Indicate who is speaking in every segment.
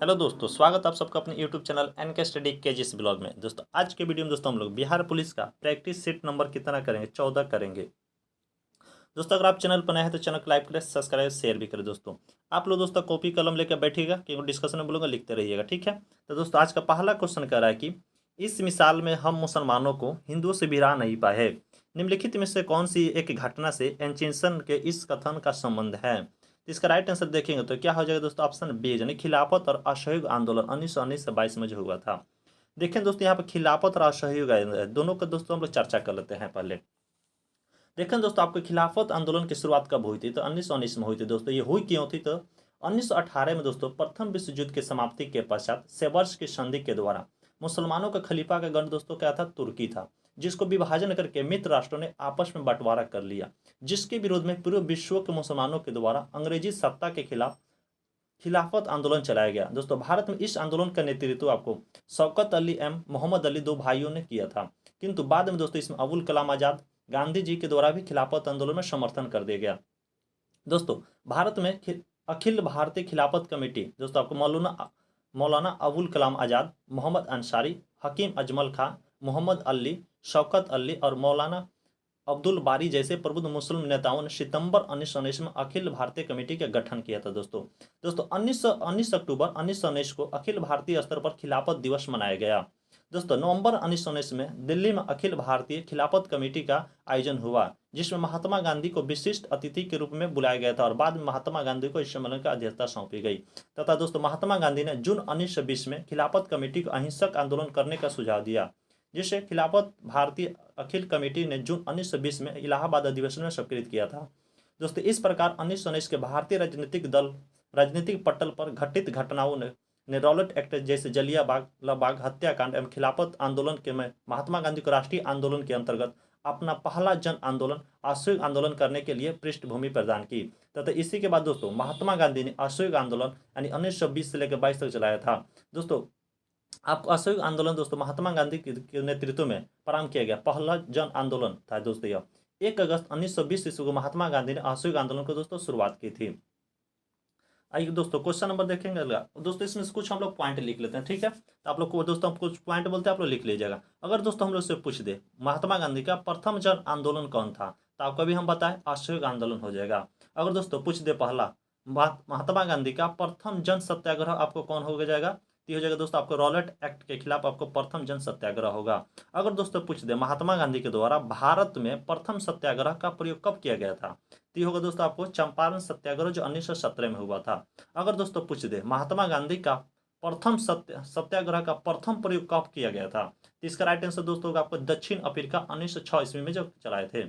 Speaker 1: Hello दोस्तों, स्वागत आप सबका अपने YouTube channel NK study KGS blog में। दोस्तों आज के वीडियो में दोस्तों हम लोग बिहार पुलिस का प्रैक्टिस सीट नंबर कितना करेंगे, 14 करेंगे। दोस्तों अगर आप चैनल पर नए हैं तो चैनल को लाइक करें, सब्सक्राइब शेयर भी करें। दोस्तों आप लोग दोस्तों कॉपी कलम लेकर बैठिएगा, क्योंकि डिस्कशन में बोलूँगा, लिखते रहिएगा, ठीक है। तो दोस्तों आज का पहला क्वेश्चन कह रहा है कि इस मिसाल में हम मुसलमानों को हिंदुओं से भिड़ा नहीं पाए। निम्नलिखित में से कौन सी एक घटना से एंचिसन के इस कथन का संबंध है। तो इसका राइट आंसर देखेंगे तो क्या हो जाएगा दोस्तों, ऑप्शन बी यानी खिलाफत और असहयोग आंदोलन 1919 से 22 में जो हुआ था। देखें दोस्तों यहाँ पर खिलाफत और असहयोग दोनों का दोस्तों हम लोग चर्चा कर लेते हैं। पहले देखें दोस्तों, आपको खिलाफत आंदोलन की शुरुआत कब हुई थी, तो 1919 में हुई थी। दोस्तों ये हुई क्यों थी, तो 1918 में दोस्तों प्रथम विश्व युद्ध की समाप्ति के पश्चात सेवर्स की संधि के द्वारा मुसलमानों का खलीफा का गण दोस्तों क्या था, तुर्की था, जिसको विभाजन करके मित्र राष्ट्रों ने आपस में बंटवारा कर लिया, जिसके विरोध में पूरे विश्व के मुसलमानों के द्वारा अंग्रेजी सत्ता के खिलाफ खिलाफत आंदोलन चलाया गया। दोस्तों भारत में इस आंदोलन का नेतृत्व आपको शौकत अली एम मोहम्मद अली दो भाइयों ने किया था, किंतु बाद में दोस्तों इसमें अबुल कलाम आजाद गांधी जी के द्वारा भी खिलाफत आंदोलन में समर्थन कर दिया गया। दोस्तों भारत में अखिल भारतीय खिलाफत कमेटी दोस्तों आपको मौलाना अबुल कलाम आजाद, मोहम्मद अंसारी, हकीम अजमल खां, मोहम्मद अली, शौकत अली और मौलाना अब्दुल बारी जैसे प्रबुद्ध मुस्लिम नेताओं ने सितंबर 1919 में अखिल भारतीय कमेटी का गठन किया था। दोस्तों 19 अक्टूबर 1919 को अखिल भारतीय स्तर पर खिलाफत दिवस मनाया गया। दोस्तों नवंबर 1919 में दिल्ली में अखिल भारतीय खिलाफत कमेटी का आयोजन हुआ, जिसमें महात्मा गांधी को विशिष्ट अतिथि के रूप में बुलाया गया था और बाद में महात्मा गांधी को इस सम्मेलन का अध्यक्षता सौंपी गई। तथा दोस्तों महात्मा गांधी ने जून 1920 में खिलाफत कमेटी को अहिंसक आंदोलन करने का सुझाव दिया, जिसे खिलाफत भारतीय अखिल कमेटी ने जून 1920 में इलाहाबाद अधिवेशन में स्वीकृत किया था। दोस्तों इस प्रकार 1919 के भारतीय राजनीतिक पटल पर घटित घटनाओं ने रॉलेट एक्ट जैसे जलियांवाला हत्याकांड एवं खिलाफत आंदोलन के में महात्मा गांधी को राष्ट्रीय आंदोलन के अंतर्गत अपना पहला जन आंदोलन असहयोग आंदोलन करने के लिए पृष्ठभूमि प्रदान की। तथा इसी के बाद दोस्तों महात्मा गांधी ने असहयोग आंदोलन यानी 1920 से लेकर 22 तक चलाया था। दोस्तों आपको असहयोग आंदोलन दोस्तों महात्मा गांधी के नेतृत्व में प्रारंभ किया गया पहला जन आंदोलन था। दोस्तों यह 1 अगस्त 1920 ईस्वी को महात्मा गांधी ने असहयोग आंदोलन को दोस्तों शुरुआत की थी। आइए दोस्तों क्वेश्चन नंबर देखेंगे अगला। दोस्तों इसमें से कुछ हम लोग पॉइंट लिख लेते हैं, ठीक है। तो आप लोग को दोस्तों हम कुछ पॉइंट बोलते हैं, आप लोग लिख लीजिएगा। अगर दोस्तों हम लोग से पूछ दे महात्मा गांधी का प्रथम जन आंदोलन कौन था, तो आपको भी हम बताएं असहयोग आंदोलन हो जाएगा। अगर दोस्तों पूछ दे पहला महात्मा गांधी का प्रथम जन सत्याग्रह, आपको कौन हो जाएगा, हो जाएगा दोस्तों आपको रॉलेट एक्ट के खिलाफ आपको प्रथम जन सत्याग्रह होगा। अगर दोस्तों पूछ दे महात्मा गांधी के द्वारा भारत में प्रथम सत्याग्रह का प्रयोग कब किया गया था, तो होगा दोस्तों आपको चंपारण सत्याग्रह जो 1917 में हुआ था। अगर दोस्तों पूछ दे महात्मा गांधी का प्रथम सत्याग्रह का प्रथम प्रयोग कब किया गया था, तो इसका राइट आंसर दोस्तों होगा आपको दक्षिण अफ्रीका 1906 ईस्वी में जो चलाए थे।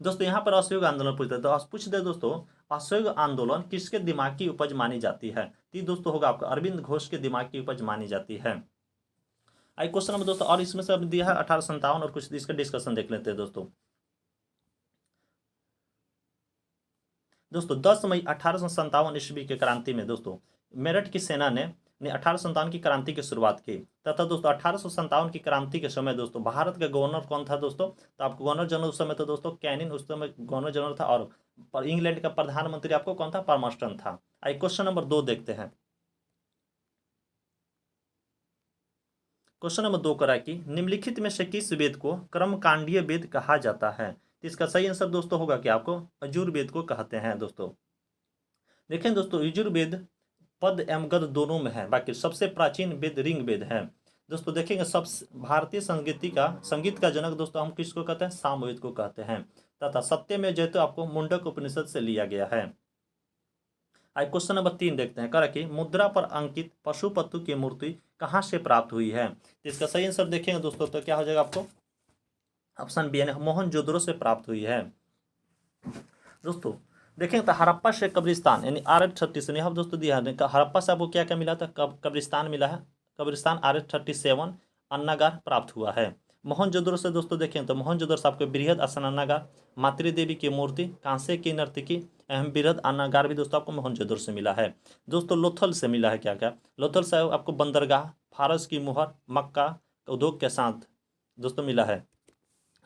Speaker 1: दोस्तों यहाँ पर असहयोग आंदोलन पूछते हैं, तो पूछ दे दोस्तों असहयोग आंदोलन किसके दिमाग की उपज मानी जाती है, तो दोस्तों होगा आपको अरविंद घोष के दिमाग की उपज मानी जाती है। आई क्वेश्चन नंबर दोस्तों, और इसमें से अब दिया है 1857 और कुछ इसका डिस्कशन देख लेते हैं। दोस्तों 10 मई 1857 ईस्वी के क्रांति में दोस्तों मेरठ की सेना ने 1857 की क्रांति की शुरुआत की। तथा दोस्तों 1857 की क्रांति के समय दोस्तों भारत का गवर्नर कौन था दोस्तों, तो आपको गवर्नर जनरल उस समय तो दोस्तों कैनिन उस समय गवर्नर जनरल था, और इंग्लैंड का प्रधानमंत्री आपको कौन था, पाल्मर्स्टन था। आइए क्वेश्चन नंबर 2 देखते हैं। क्वेश्चन नंबर 2 करा कि निम्नलिखित में से किस वेद को कर्मकांडीय वेद कहा जाता है, तो इसका सही आंसर दोस्तों होगा कि आपको यजुर्वेद को कहते हैं। दोस्तों देखें दोस्तों यजुर्वेद पद एवं गद दोनों में है, बाकी सबसे प्राचीन वेद ऋग्वेद है। दोस्तों देखेंगे सब भारतीय संगीत का जनक दोस्तों हम किसको कहते हैं, सामवेद को कहते हैं। तथा सत्य में जैतो आपको मुंडक उपनिषद से लिया गया है। आज क्वेश्चन नंबर 3 देखते हैं, करा कि मुद्रा पर अंकित पशुपति की मूर्ति कहाँ से प्राप्त हुई है, तो इसका सही आंसर देखेंगे दोस्तों तो क्या हो जाएगा आपको ऑप्शन बी यानी मोहनजोदड़ो से प्राप्त हुई है। दोस्तों देखेंगे तो हड़प्पा से कब्रिस्तान यानी RH-30 यहाँ दोस्तों दिया है, हड़प्पा से आपको क्या क्या मिला था, कब्रिस्तान मिला है, कब्रिस्तान RH-37 अन्नागार प्राप्त हुआ है। मोहनजोदड़ो से दोस्तों देखें तो मोहनजोदड़ो से आपको बृहद अस्नागार, मातृ देवी की मूर्ति, कांसे की नर्तकी एवं बृहद अन्नागार भी दोस्तों आपको मोहनजोदड़ो से मिला है। दोस्तों लोथल से मिला है, क्या क्या लोथल से आपको बंदरगाह, फारस की मुहर, मक्का उद्योग के साथ दोस्तों मिला है।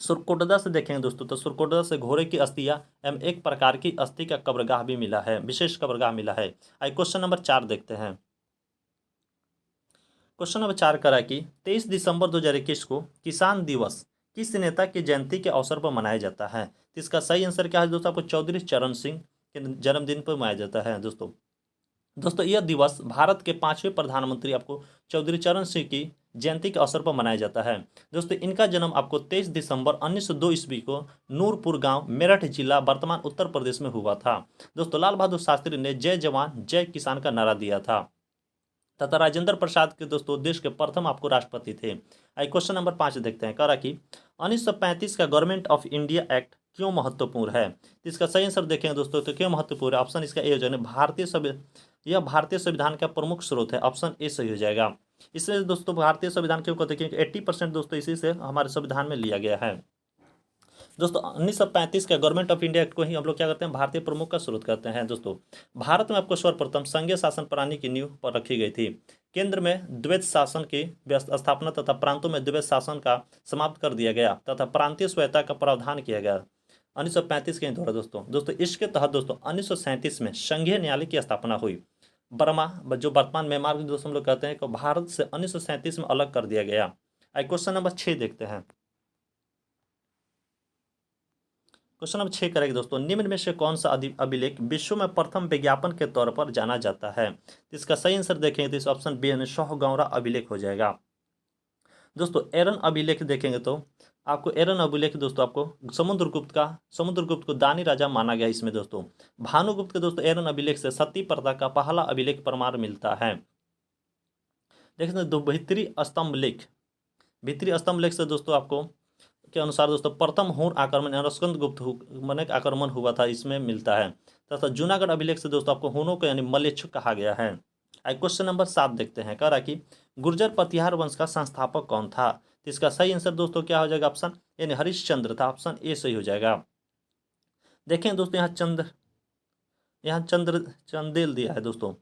Speaker 1: सुरकोटदा से देखेंगे दोस्तों तो सुरकोटदा से घोड़े की अस्थियां एवं एक प्रकार की अस्थि का कब्रगाह भी मिला है, विशेष कब्रगाह मिला है। आइए क्वेश्चन नंबर 4 देखते हैं। क्वेश्चन नंबर 4 करा कि 23 दिसंबर 2021 को किसान दिवस किस नेता की जयंती के अवसर पर मनाया जाता है? तो इसका सही आंसर क्या है दोस्तों? आपको चौधरी चरण सिंह के जन्मदिन पर मनाया जाता है दोस्तों। दोस्तों यह दिवस भारत के 5वें प्रधानमंत्री आपको चौधरी चरण सिंह की जयंती के अवसर पर मनाया जाता है। दोस्तों इनका जन्म आपको 23 दिसंबर 1902 ईस्वी को नूरपुर गांव, मेरठ जिला, वर्तमान उत्तर प्रदेश में हुआ था। दोस्तों लाल बहादुर शास्त्री ने जय जवान जय किसान का नारा दिया था तथा राजेंद्र प्रसाद के दोस्तों देश के प्रथम आपको राष्ट्रपति थे। आई क्वेश्चन नंबर 5 देखते हैं। कह रहा कि 1935 का गवर्नमेंट ऑफ इंडिया एक्ट क्यों महत्वपूर्ण है? तो इसका सही आंसर देखेंगे दोस्तों तो क्यों महत्वपूर्ण है, ऑप्शन इसका ए हो जाएगा। यह भारतीय संविधान का प्रमुख स्रोत है, ऑप्शन ए सही हो जाएगा। इसलिए दोस्तों भारतीय संविधान क्यों कहते हैं? क्योंकि 80% दोस्तों इसी से हमारे संविधान में लिया गया है। दोस्तों 1935 का गवर्नमेंट ऑफ इंडिया एक्ट को ही हम लोग क्या करते हैं? भारतीय प्रमुख का स्रोत करते हैं। दोस्तों भारत में आपको सर्वप्रथम संघीय शासन प्रणाली की नींव पर रखी गई थी। केंद्र में द्वैत शासन की स्थापना तथा प्रांतों में द्वैत शासन का समाप्त कर दिया गया तथा प्रांतीय स्वायत्ता का प्रावधान किया गया 1935 के द्वारा। दोस्तों इसके तहत दोस्तों 1937 में संघीय न्यायालय की स्थापना हुई। बर्मा जो वर्तमान म्यांमार के दोस्तों हम लोग कहते हैं कि भारत से 1937 में अलग कर दिया गया। आई क्वेश्चन नंबर 6 देखते हैं। क्वेश्चन नंबर 6 करेंगे दोस्तों, निम्न में से कौन सा अभिलेख विश्व में प्रथम विज्ञापन के तौर पर जाना जाता है? तो इसका सही आंसर देखेंगे तो इस ऑप्शन बी यानी शाहगौरा अभिलेख हो जाएगा। दोस्तों एरन अभिलेख देखेंगे तो आपको एरन अभिलेख दोस्तों आपको समुद्रगुप्त को दानी राजा माना गया इसमें दोस्तों। भानुगुप्त के दोस्तों एरन अभिलेख से सती प्रथा का पहला अभिलेख प्रमाण मिलता है। देखते हैं भीतरी स्तंभ लेख से दोस्तों आपको के अनुसार दोस्तों प्रथम हूण आक्रमण स्कंदगुप्त मन आक्रमण हुआ था, इसमें मिलता है। तथा जूनागढ़ अभिलेख से दोस्तों आपको हूणों को यानी मलेच्छ कहा गया है। क्वेश्चन नंबर 7 देखते हैं। कह रहा कि गुर्जर प्रतिहार वंश का संस्थापक कौन था? तो इसका सही आंसर दोस्तों क्या हो जाएगा? ऑप्शन यानी हरिश्चंद्र था, ऑप्शन ए सही हो जाएगा। देखें दोस्तों यहाँ चंदेल दिया है दोस्तों।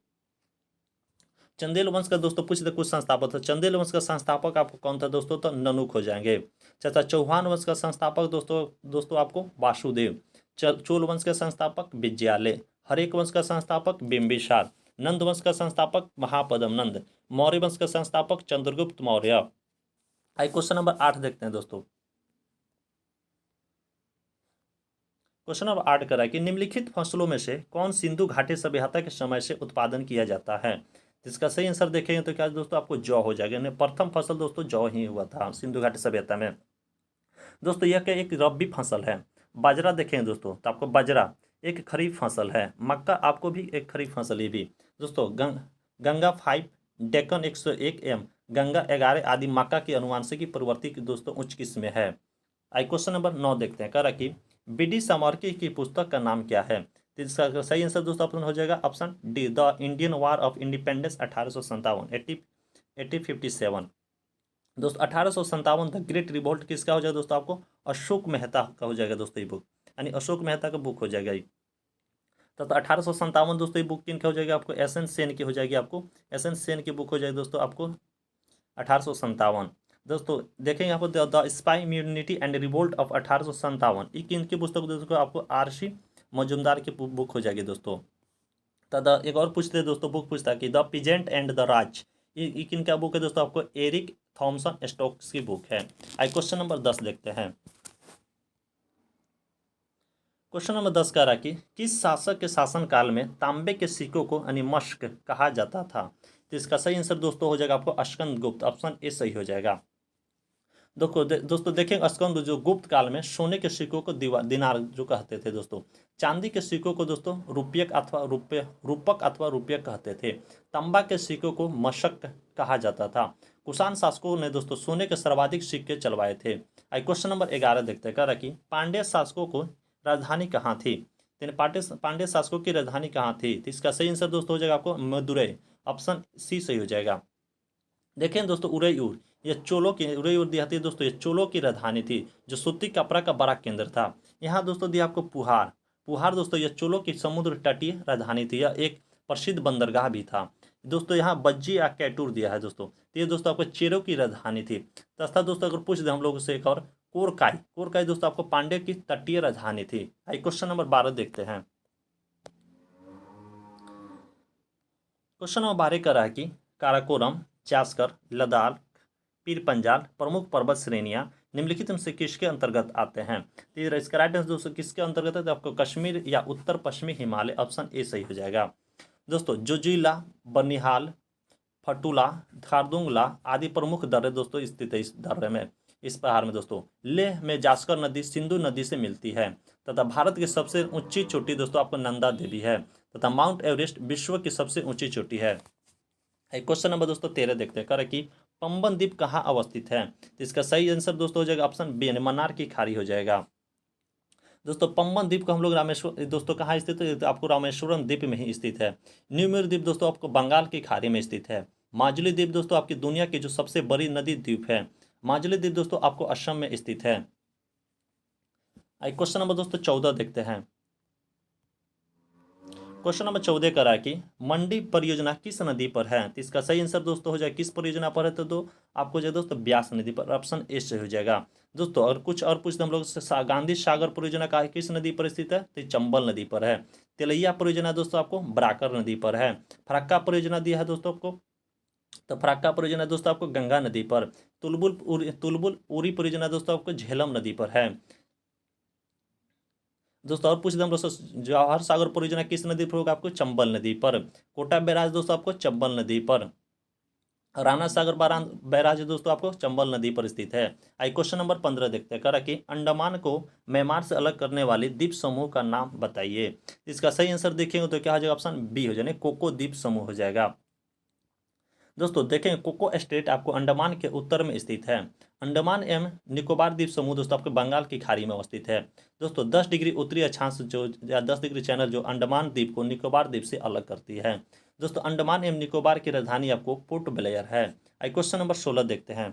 Speaker 1: चंदेल वंश का दोस्तों पूछते कुछ संस्थापक था। चंदेल वंश का संस्थापक आपको कौन था दोस्तों? तो ननुक हो जाएंगे। चाचा चौहान वंश का संस्थापक दोस्तों आपको वासुदेव। चोल वंश के संस्थापक विज्यालय। हरेक वंश का संस्थापक बिंबिसार। नंद वंश का संस्थापक महापदम नंद। मौर्य वंश का संस्थापक चंद्रगुप्त मौर्य। आई क्वेश्चन नंबर 8 देखते हैं दोस्तों। क्वेश्चन नंबर 8 करा कि निम्नलिखित फसलों में से कौन सिंधु घाटी सभ्यता के समय से उत्पादन किया जाता है? इसका सही आंसर देखेंगे तो क्या दोस्तों आपको जौ हो जाएगा। यानी प्रथम फसल दोस्तों जौ ही हुआ था सिंधु घाटी सभ्यता में। दोस्तों यह क्या एक रबी फसल है। बाजरा देखेंगे दोस्तों तो आपको बाजरा एक खरीफ फसल है। मक्का आपको भी एक खरीफ फसल ही भी। दोस्तों गंगा 5, डेक्कन 101 एम, गंगा 11 आदि मक्का की अनुवांशिकी प्रवृत्ति की दोस्तों उच्च किस्में है। आई क्वेश्चन नंबर 9 देखते हैं। कह रहा कि बी.डी. सामर्की की पुस्तक का नाम क्या है? तो इसका सही आंसर दोस्तों ऑप्शन हो जाएगा option D, the Indian war of independence 1857 1857। दोस्तों 1857 द ग्रेट रिवोल्ट किसका हो जाएगा दोस्तों? आपको अशोक मेहता का हो जाएगा दोस्तों ये बुक, यानी अशोक मेहता का बुक हो जाएगा ये। तो 1857 दोस्तों ये बुक किन का हो जाएगा? आपको एस एन सेन की हो जाएगी। आपको एस एन सेन की बुक हो जाएगी दोस्तों आपको 1857। दोस्तों देखेंगे यहाँ पर the spy immunity and revolt of 1857 ये किन की पुस्तक दोस्तों? आपको आर.सी. मजुमदार की बुक हो जाएगी दोस्तों। तथा एक और पूछते हैं दोस्तों, बुक पूछता है कि द पीजेंट एंड द राज ये किन का बुक है दोस्तों? आपको एरिक थॉमसन स्टोक्स की बुक है। आई क्वेश्चन नंबर 10 देखते हैं। क्वेश्चन नंबर 10 कह रहा कि किस शासक के शासनकाल में तांबे के सिक्कों को यानी मस्क कहा जाता था? तो इसका सही आंसर दोस्तों हो जाएगा आपको स्कंदगुप्त, ऑप्शन ए सही हो जाएगा। दोस्तों देखें स्कंद जो गुप्त काल में सोने के सिक्कों को दिनार जो कहते थे दोस्तों। चांदी के सिक्कों को दोस्तों रूपक अथवा रुपये कहते थे। तांबा के सिक्कों को मशक कहा जाता था। कुषाण शासकों ने दोस्तों सोने के सर्वाधिक सिक्के चलवाए थे। आई क्वेश्चन नंबर 11 देखते हैं। कह रहा कि पांड्य शासकों को राजधानी कहाँ थी? पांड्य शासकों की राजधानी कहाँ थी? तो इसका सही आंसर दोस्तों हो जाएगा आपको मदुरै, ऑप्शन सी सही हो जाएगा। देखें दोस्तों उरैयूर ये चोलों की उरैयूर दिया थी दोस्तों, ये चोलों की राजधानी थी जो सूती कपड़ा का बड़ा केंद्र था। यहाँ दोस्तों दिया आपको पुहार दोस्तों ये चोलों की समुद्र तटीय राजधानी थी। यह एक प्रसिद्ध बंदरगाह भी था दोस्तों। यहाँ बज्जी या कैटूर दिया है दोस्तों, तो ये दोस्तों आपको चेरों की राजधानी थी। तथा दोस्तों अगर पूछ दें हम लोग से एक और कोरकाई दोस्तों आपको पांड्य की तटीय राजधानी थी। आई क्वेश्चन नंबर 12 देखते हैं। क्वेश्चन नंबर 12 कह रहा है कि काराकोरम जास्कर, लद्दाख, पीर पंजाल प्रमुख पर्वत श्रेणियाँ निम्नलिखित में से किसके अंतर्गत आते हैं? तो इसका राइट आंसर दोस्तों किसके अंतर्गत है? तो आपको कश्मीर या उत्तर पश्चिमी हिमालय, ऑप्शन ए सही हो जाएगा। दोस्तों जोजिला, बनिहाल, फटुला, खारदुंगला आदि प्रमुख दर्रे दोस्तों स्थित है इस दर्रे में, इस पहाड़ में दोस्तों। लेह में जास्कर नदी सिंधु नदी से मिलती है तथा भारत की सबसे ऊंची चोटी दोस्तों आपको नंदा देवी है तथा माउंट एवरेस्ट विश्व की सबसे ऊंची चोटी है। क्वेश्चन नंबर दोस्तों 13 देखते हैं, कि पंबन द्वीप कहाँ अवस्थित है? तो इसका सही आंसर दोस्तों हो जाएगा ऑप्शन बी, मन्नार की खाड़ी हो जाएगा। दोस्तों पंबन द्वीप को हम लोग रामेश्वर दोस्तों कहाँ स्थित है? तो आपको रामेश्वरम द्वीप में ही स्थित है। न्यूमेर द्वीप दोस्तों आपको बंगाल की खाड़ी में स्थित है। माजुली द्वीप दोस्तों आपकी दुनिया की जो सबसे बड़ी नदी द्वीप है। माजुली द्वीप दोस्तों आपको असम में स्थित है। क्वेश्चन नंबर दोस्तों 14 देखते हैं। क्वेश्चन नंबर 14 करा कि मंडी परियोजना किस नदी पर है? तो इसका सही आंसर दोस्तों हो जाए किस परियोजना पर है? तो आपको जो दोस्तों ब्यास नदी पर, ऑप्शन ए से हो जाएगा। दोस्तों और कुछ और पूछते हम लोग से, गांधी सागर परियोजना का किस नदी पर स्थित है? तो चंबल नदी पर है। तिलैया परियोजना दोस्तों आपको बराकर नदी पर है। फरक्का परियोजना दिया है दोस्तों आपको, तो फरक्का परियोजना दोस्तों आपको गंगा नदी पर। तुलबुल उरी परियोजना दोस्तों आपको झेलम नदी पर है। दोस्तों और पूछते हम दोस्तों जवाहर सागर परियोजना किस नदी पर होगा? आपको चंबल नदी पर। कोटा बैराज दोस्तों आपको चंबल नदी पर। राणा सागर बैराज दोस्तों आपको चंबल नदी पर स्थित है। आई क्वेश्चन नंबर 15 देखते हैं, करा कि अंडमान को म्यांमार से अलग करने वाले द्वीप समूह का नाम बताइए। इसका सही आंसर देखेंगे तो क्या हो जाएगा? ऑप्शन बी हो जाएगा, कोको द्वीप समूह हो जाएगा। दोस्तों देखें कोको स्टेट आपको अंडमान के उत्तर में स्थित है। अंडमान एवं निकोबार द्वीप समूह दोस्तों आपके बंगाल की खाड़ी में अवस्थित है। दोस्तों 10 डिग्री उत्तरी अक्षांश जो या 10 डिग्री चैनल जो अंडमान द्वीप को निकोबार द्वीप से अलग करती है। दोस्तों अंडमान एवं निकोबार की राजधानी आपको पोर्ट ब्लेयर है। आई क्वेश्चन नंबर 16 देखते हैं।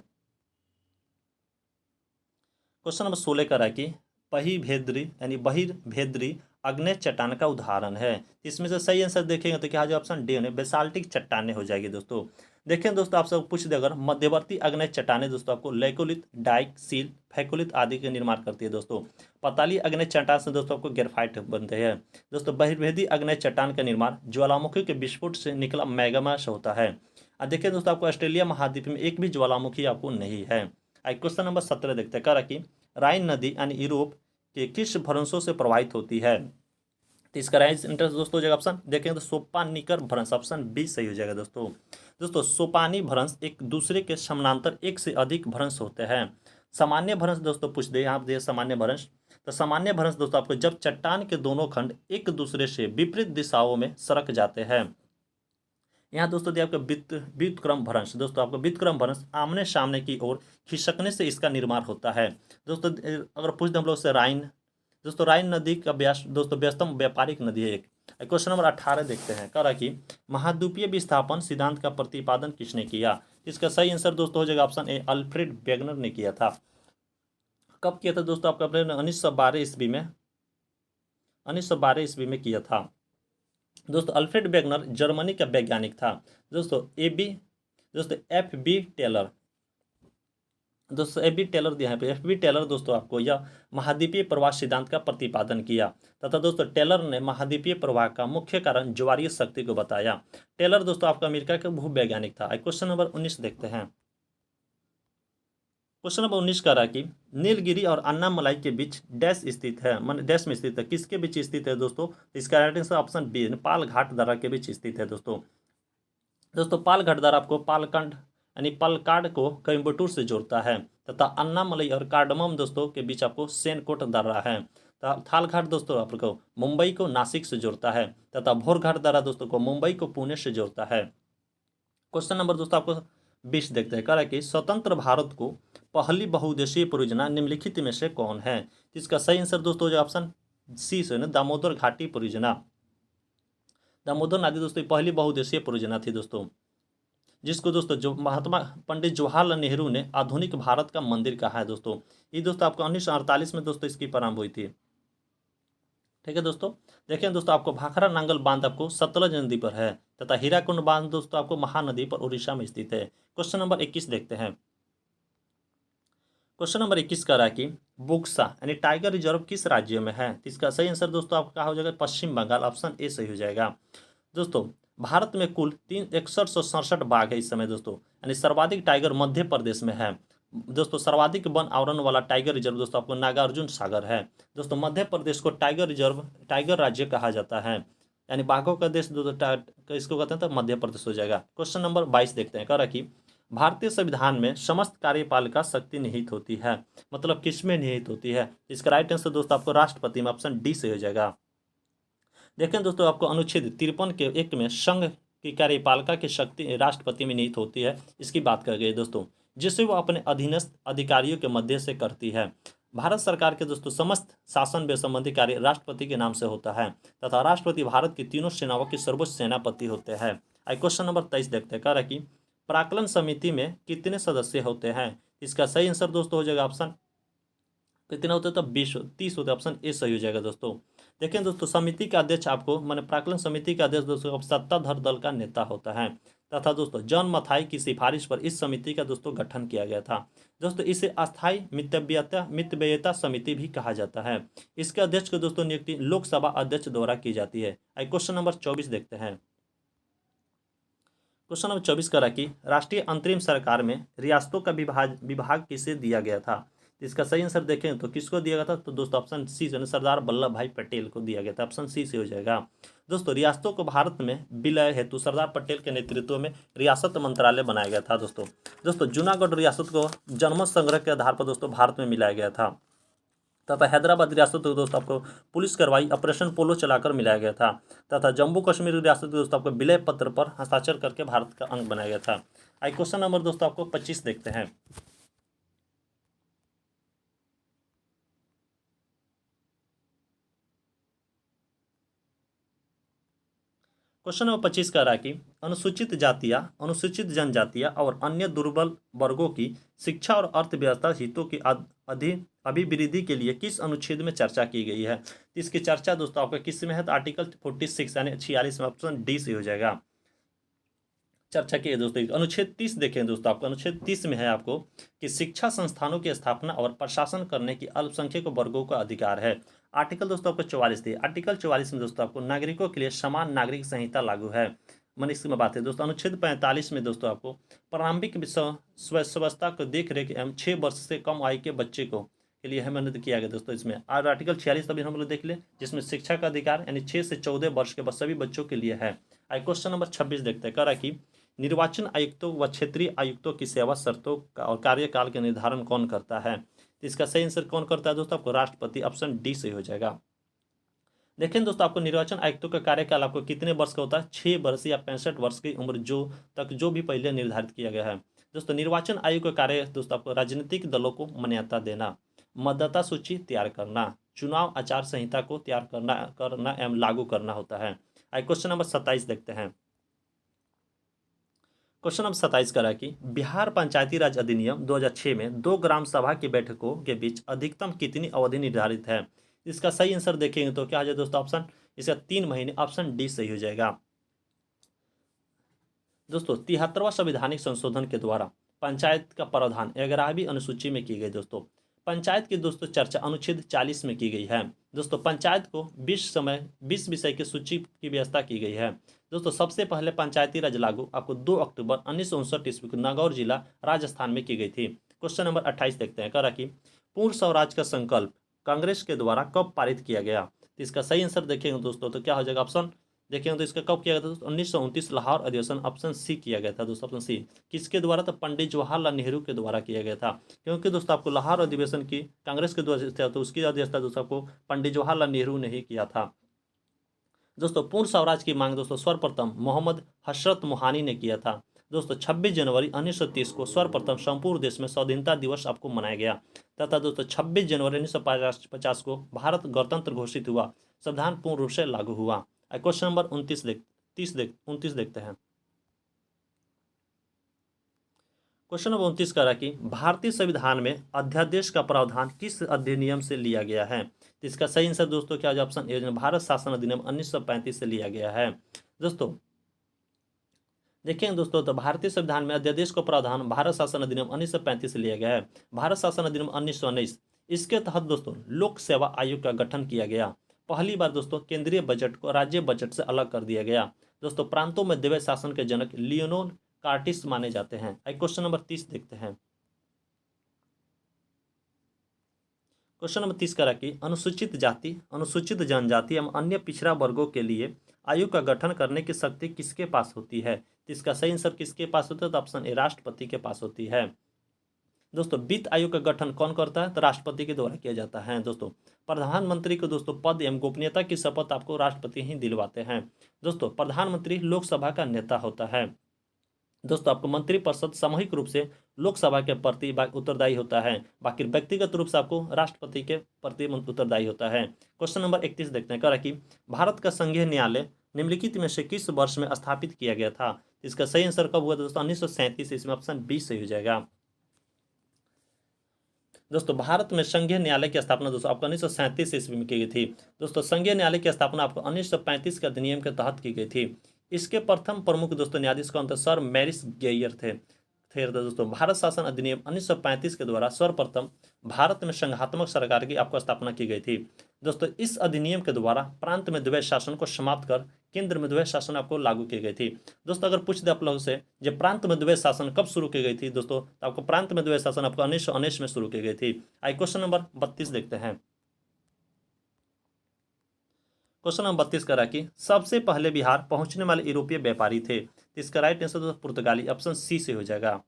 Speaker 1: क्वेश्चन नंबर 16 का कि बहिर्भेद्री यानी बहिर्भेद्री अग्नेय चट्टान का उदाहरण है। इसमें से सही आंसर देखेंगे तो क्या हो जाएगा? ऑप्शन डी बेसाल्टिक चट्टानें हो जाएगी। दोस्तों देखें दोस्तों आप सब पूछ दे अगर मध्यवर्ती अग्नेय चट्टानें दोस्तों आपको लैकोलिथ, डाइक, सील, फैकोलिथ आदि के निर्माण करती है। दोस्तों पताली अग्नेय चट्टान से दोस्तों आपको ग्रेफाइट बनते हैं। दोस्तों बहिर्भेदी अग्नेय चट्टान का निर्माण ज्वालामुखी के विस्फोट से निकला मैग्मा से होता है। देखिए दोस्तों आपको ऑस्ट्रेलिया महाद्वीप में एक भी ज्वालामुखी आपको नहीं है। क्वेश्चन नंबर 17 देखते हैं, कि राइन नदी यानी यूरोप के किस भ्रंशों से प्रभावित होती है? तो इसका राइट आंसर दोस्तों हो जाएगा ऑप्शन देखेंगे तो सोपानिकर भ्रंश, ऑप्शन बी सही हो जाएगा। दोस्तों सोपानी भ्रंश एक दूसरे के समानांतर एक से अधिक भ्रंश होते हैं। सामान्य भ्रंश दोस्तों पूछ दे यहाँ पे सामान्य भ्रंश, तो सामान्य भ्रंश दोस्तों आपको जब चट्टान के दोनों खंड एक दूसरे से विपरीत दिशाओं में सरक जाते हैं। यहाँ दोस्तों दिया आपका व्युत्क्रम भ्रंश, दोस्तों आपको व्युत्क्रम भ्रंश आमने सामने की ओर खिसकने से इसका निर्माण होता है। दोस्तों अगर पूछ दे हम लोग से राइन, दोस्तों राइन नदी का व्यास दोस्तों व्यस्तम व्यापारिक नदी है एक। क्वेश्चन नंबर 18 देखते हैं, कह रहा कि महाद्वीपीय विस्थापन सिद्धांत का प्रतिपादन किसने किया? इसका सही आंसर दोस्तों हो जाएगा ऑप्शन ए, अल्फ्रेड वेगनर ने किया था। कब किया था दोस्तों? आपका अपने 1912 ईस्वी में, 1912 ईस्वी में किया था। दोस्तों अल्फ्रेड वेगनर जर्मनी का वैज्ञानिक था। दोस्तों एफ बी टेलर, दोस्तों एफ बी टेलर दिया है पे, एफ बी टेलर दोस्तों आपको यह महाद्वीपीय प्रवाह सिद्धांत का प्रतिपादन किया तथा दोस्तों टेलर ने महाद्वीपीय प्रवाह का मुख्य कारण ज्वारीय शक्ति को बताया। टेलर दोस्तों आपका अमेरिका का भूवैज्ञानिक था। क्वेश्चन नंबर 19 देखते हैं। क्वेश्चन नंबर 19 कह रहा कि नीलगिरी और अन्नामलाई के बीच डैश स्थित है, मान डैश में स्थित है, किसके बीच स्थित है दोस्तों? इसका राइट आंसर ऑप्शन बी, पाल घाट दर्रा के बीच स्थित है। दोस्तों पाल घाट दर्रा आपको पालकंड यानी पलकाड को कोयम्बटूर से जोड़ता है तथा अन्नामलई और कार्डमम दोस्तों के बीच आपको सेनकोट दर्रा है। थालघाट दोस्तों आपको मुंबई को नासिक से जोड़ता है तथा भोरघाट दर्रा दोस्तों को मुंबई को पुणे से जोड़ता है। क्वेश्चन नंबर दोस्तों आपको 20 देखते हैं, कह रहा है कि स्वतंत्र भारत को पहली बहुउद्देशीय परियोजना निम्नलिखित में से कौन है? इसका सही आंसर दोस्तों जो ऑप्शन सी से ना दामोदर घाटी परियोजना। दामोदर नदी दोस्तों पहली बहुउद्देशीय परियोजना थी दोस्तों, जिसको दोस्तों जो महात्मा पंडित जवाहरलाल नेहरू ने आधुनिक भारत का मंदिर कहा है। दोस्तों ये दोस्तों आपको 1948 में दोस्तों इसकी प्रारंभ हुई थी। ठीक है दोस्तों, देखें दोस्तों आपको भाखरा नांगल बांध आपको सतलज नदी पर है तथा हीराकुंड बांध दोस्तों आपको महानदी पर उड़ीसा में स्थित है। क्वेश्चन नंबर 21 देखते हैं। क्वेश्चन नंबर 21 कह रहा है कि बुक्सा यानी टाइगर रिजर्व किस राज्य में है? इसका सही आंसर दोस्तों आपका क्या हो जाएगा? पश्चिम बंगाल, ऑप्शन ए सही हो जाएगा। दोस्तों भारत में कुल 6167 बाघ है इस समय दोस्तों, यानी सर्वाधिक टाइगर मध्य प्रदेश में है। दोस्तों सर्वाधिक वन आवरण वाला टाइगर रिजर्व दोस्तों आपको नागार्जुन सागर है। दोस्तों मध्य प्रदेश को टाइगर रिजर्व, टाइगर राज्य कहा जाता है, यानी बाघों का देश दोस्तों इसको कहते हैं, तो मध्य प्रदेश हो जाएगा। क्वेश्चन नंबर 22 देखते हैं, कह रहा कि भारतीय संविधान में समस्त कार्यपालिका शक्ति निहित होती है, मतलब किसमें निहित होती है? इसका राइट आंसर दोस्तों आपको राष्ट्रपति में, ऑप्शन डी से हो जाएगा। देखें दोस्तों आपको अनुच्छेद 53 के 1 में संघ की कार्यपालिका की शक्ति राष्ट्रपति में निहित होती है, इसकी बात कर गई दोस्तों, जिसे वो अपने अधीनस्थ अधिकारियों के मध्य से करती है। भारत सरकार के दोस्तों समस्त शासन व संबंधी कार्य राष्ट्रपति के नाम से होता है, तथा राष्ट्रपति भारत की तीनों सेनाओं के सर्वोच्च सेनापति होते हैं। आई क्वेश्चन नंबर 23 देखते हैं, कह रहा कि प्राक्कलन समिति में कितने सदस्य होते हैं? इसका सही आंसर दोस्तों हो जाएगा ऑप्शन, कितने होते हैं? तो 30 होते हैं, ऑप्शन ए सही हो जाएगा दोस्तों। देखें दोस्तों समिति का अध्यक्ष आपको माने प्राक्कलन समिति का अध्यक्ष दोस्तों सत्ताधार दल का नेता होता है, तथा दोस्तों जॉन मथाई की सिफारिश पर इस समिति का दोस्तों गठन किया गया था। दोस्तों इसे अस्थायी मितव्ययता समिति भी कहा जाता है। इसके अध्यक्ष को दोस्तों नियुक्ति लोकसभा अध्यक्ष द्वारा की जाती है। आई क्वेश्चन नंबर 24 देखते हैं। क्वेश्चन नंबर 24 करा कि राष्ट्रीय अंतरिम सरकार में रियासतों का विभाग किसे दिया गया था? इसका सही आंसर देखें तो किसको दिया गया था? तो दोस्तों ऑप्शन सी से सरदार वल्लभ भाई पटेल को दिया गया था, ऑप्शन सी से हो जाएगा। दोस्तों रियासतों को भारत में विलय हेतु सरदार पटेल के नेतृत्व में रियासत मंत्रालय बनाया गया था दोस्तों जूनागढ़ रियासत को जनमत संग्रह के आधार पर दोस्तों भारत में मिलाया गया था, तथा हैदराबाद रियासत को दोस्तों आपको पुलिस कार्रवाई ऑपरेशन पोलो चलाकर मिलाया गया था, तथा जम्मू कश्मीर रियासत को दोस्तों आपको विलय पत्र पर हस्ताक्षर करके भारत का अंग बनाया गया था। आई क्वेश्चन नंबर दोस्तों आपको 25 देखते हैं। क्वेश्चन नंबर 25 कह रहा है कि अनुसूचित जातियां, अनुसूचित जनजातियां और अन्य दुर्बल वर्गों की शिक्षा और अर्थव्यवस्था हितों की अभिवृद्धि के लिए किस अनुच्छेद में चर्चा की गई है? इसकी चर्चा दोस्तों आपका किस में है? तो आर्टिकल 46 यानी 46 में, ऑप्शन डी से हो जाएगा। चर्चा की है दोस्तों अनुच्छेद 30 देखें दोस्तों, आपको अनुच्छेद 30 में है आपको कि शिक्षा संस्थानों की स्थापना और प्रशासन करने की अल्पसंख्यक वर्गों का अधिकार है। आर्टिकल दोस्तों आपको 44 थी, आर्टिकल 44 में दोस्तों आपको नागरिकों के लिए समान नागरिक संहिता लागू है। मन इसमें बात है दोस्तों। अनुच्छेद 45 में दोस्तों आपको प्रारंभिक व्यवस्था को देख रेख एवं 6 वर्ष से कम आयु के बच्चे को के लिए है किया गया दोस्तों इसमें। और आर्टिकल 46 तभी हम लोग देख ले, जिसमें शिक्षा का अधिकार यानी 6 से 14 वर्ष के बाद सभी बच्चों के लिए है। आई क्वेश्चन नंबर 26 देखते हैं, कह रहा कि निर्वाचन आयुक्तों व क्षेत्रीय आयुक्तों की सेवा शर्तों का और कार्यकाल के निर्धारण कौन करता है? तो इसका सही आंसर कौन करता है दोस्तों? आपको राष्ट्रपति, ऑप्शन डी सही हो जाएगा। देखें दोस्तों आपको निर्वाचन आयुक्तों का कार्यकाल आपको कितने वर्ष का होता है? 6 वर्ष या 65 वर्ष की उम्र जो भी पहले निर्धारित किया गया है। दोस्तों निर्वाचन आयोग का कार्य दोस्तों आपको राजनीतिक दलों को मान्यता देना, मतदाता सूची तैयार करना, चुनाव आचार संहिता को तैयार करना एवं लागू करना होता है। आई क्वेश्चन नंबर 27 देखते हैं। क्वेश्चन नंबर 27 करा कि बिहार पंचायती राज अधिनियम 2006 में 2 ग्राम सभा की बैठकों के बीच अधिकतम कितनी अवधि निर्धारित है? इसका सही आंसर देखेंगे तो क्या आ जाए दोस्तों? ऑप्शन इसका 3 महीने, ऑप्शन डी सही हो जाएगा। दोस्तों 73वां संवैधानिक संशोधन के द्वारा पंचायत का प्रावधान 11वीं अनुसूची में की गई दोस्तों। पंचायत की दोस्तों चर्चा अनुच्छेद 40 में की गई है। दोस्तों पंचायत को 20 विषय की सूची की व्यवस्था की गई है। दोस्तों सबसे पहले पंचायती राज लागू आपको 2 अक्टूबर 1959 ईस्वी को नागौर जिला राजस्थान में की गई थी। क्वेश्चन नंबर 28 देखते हैं, कह रहा कि पूर्ण स्वराज का संकल्प कांग्रेस के द्वारा कब पारित किया गया? तो इसका सही आंसर देखेंगे दोस्तों तो क्या हो जाएगा? ऑप्शन देखेंगे तो इसका कब किया गया था दोस्तों? 1929 लाहौर अधिवेशन, ऑप्शन सी किया गया था दोस्तों, ऑप्शन सी। किसके द्वारा? तो पंडित जवाहरलाल नेहरू के द्वारा किया गया था, क्योंकि दोस्तों आपको लाहौर अधिवेशन की कांग्रेस के द्वारा तो उसकी अध्यक्षता दोस्तों आपको पंडित जवाहरलाल नेहरू ने ही किया था। दोस्तों पूर्ण स्वराज की मांग दोस्तों सर्वप्रथम मोहम्मद हसरत मोहानी ने किया था। दोस्तों 26 जनवरी 1930 को सर्वप्रथम संपूर्ण देश में स्वाधीनता दिवस आपको मनाया गया, तथा दोस्तों 26 जनवरी 1950 को भारत गणतंत्र घोषित हुआ, संविधान पूर्ण रूप से लागू हुआ। क्वेश्चन नंबर 29 देखते हैं। क्वेश्चन नंबर 29 कह रहा कि भारतीय संविधान में अध्यादेश का प्रावधान किस अधिनियम से लिया गया है? तो इसका सही आंसर दोस्तों क्या हो जाए? ऑप्शन ए, भारत शासन अधिनियम 1935 से लिया गया है। दोस्तों देखेंगे दोस्तों तो भारतीय संविधान में अध्यादेश का प्रावधान भारत शासन अधिनियम 1935 से लिया गया है। भारत शासन अधिनियम 1919, इसके तहत दोस्तों लोक सेवा आयोग का गठन किया गया। पहली बार दोस्तों केंद्रीय बजट को राज्य बजट से अलग कर दिया गया। दोस्तों प्रांतों में द्वैध शासन के जनक लियोनोल कार्टिस माने जाते हैं। क्वेश्चन नंबर 30 देखते हैं। क्वेश्चन नंबर 30 करा कि अनुसूचित जाति, अनुसूचित जनजाति एवं अन्य पिछड़ा वर्गों के लिए आयोग का गठन करने की शक्ति किसके पास होती है? तो इसका सही आंसर किसके पास होता है? तो ऑप्शन ए राष्ट्रपति के पास होती है। दोस्तों वित्त आयोग का गठन कौन करता है? तो राष्ट्रपति के द्वारा किया जाता है। दोस्तों प्रधानमंत्री को दोस्तों पद एवं गोपनीयता की शपथ आपको राष्ट्रपति ही दिलवाते हैं। दोस्तों प्रधानमंत्री लोकसभा का नेता होता है। दोस्तों आपको मंत्रिपरिषद सामूहिक रूप से लोकसभा के प्रति उत्तरदायी होता है, बाकी व्यक्तिगत रूप से आपको राष्ट्रपति के प्रति उत्तरदायी होता है। क्वेश्चन नंबर 31 देखते हैं। कह रहा कि भारत का संघीय न्यायालय निम्नलिखित में से किस वर्ष में स्थापित किया गया था? इसका सही आंसर कब हुआ दोस्तों? 1937। इसमें ऑप्शन बी सही हो जाएगा। दोस्तों भारत में संघीय न्यायालय की स्थापना दोस्तों आपको 1937 ईस्वी में की गई थी। दोस्तों संघीय न्यायालय की स्थापना आपको 1935 के अधिनियम के तहत की गई थी। इसके प्रथम प्रमुख दोस्तों न्यायाधीश कौन थे? सर मैरिस गेयर थे। दोस्तों भारत शासन अधिनियम 1935 के द्वारा सर्वप्रथम भारत में संघात्मक सरकार की आपको स्थापना की गई थी। दोस्तों इस अधिनियम के द्वारा प्रांत में द्वैध शासन को समाप्त कर केंद्र में द्वैध शासन आपको लागू की गई थी। दोस्तों अगर पूछ दे आप लोगों से जब प्रांत में द्वैध शासन कब शुरू की गई थी दोस्तों, तो आपको प्रांत में द्वैध शासन आपको 1919 में शुरू की गई थी। आइए क्वेश्चन नंबर 32 देखते हैं। क्वेश्चन नंबर 32 करा कि सबसे पहले बिहार पहुंचने वाले यूरोपीय व्यापारी थे। इसका राइट आंसर दोस्तों पुर्तगाली, ऑप्शन सी से हो जाएगा।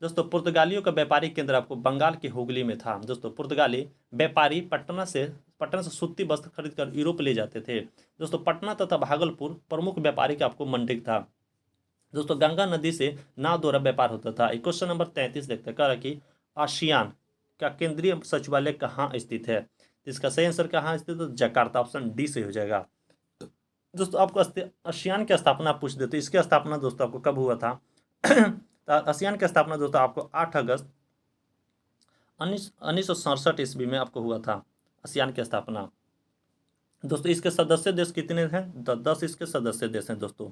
Speaker 1: दोस्तों पुर्तगालियों का व्यापारिक केंद्र आपको बंगाल के हुगली में था। दोस्तों पुर्तगाली व्यापारी पटना से सूती वस्त्र खरीदकर यूरोप ले जाते थे। दोस्तों पटना तथा भागलपुर प्रमुख व्यापारिक आपको मंडी था। दोस्तों गंगा नदी से नाव द्वारा व्यापार होता था। क्वेश्चन नंबर 33 देखते हैं। कह रहा कि आसियान का केंद्रीय सचिवालय कहाँ स्थित है? इसका सही आंसर कहाँ स्थित है? तो जकार्ता, ऑप्शन डी से हो जाएगा। दोस्तों आपको आसियान की स्थापना पूछ देते, इसकी स्थापना दोस्तों आपको कब हुआ था? आसियान की स्थापना दोस्तों आपको 8 अगस्त 1967 ईस्वी में आपको हुआ था आसियान की स्थापना। दोस्तों इसके सदस्य देश कितने हैं? 10 इसके सदस्य देश हैं दोस्तों।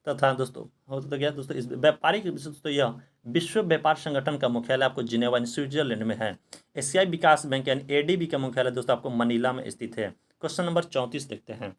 Speaker 1: तथा दोस्तों हो तो गया दोस्तों इस व्यापारिक दोस्तों यह विश्व व्यापार संगठन का मुख्यालय आपको जिनेवा स्विट्जरलैंड में है। एशियाई विकास बैंक यानी एडीबी का मुख्यालय दोस्तों आपको मनीला में स्थित है। क्वेश्चन नंबर 34 देखते हैं।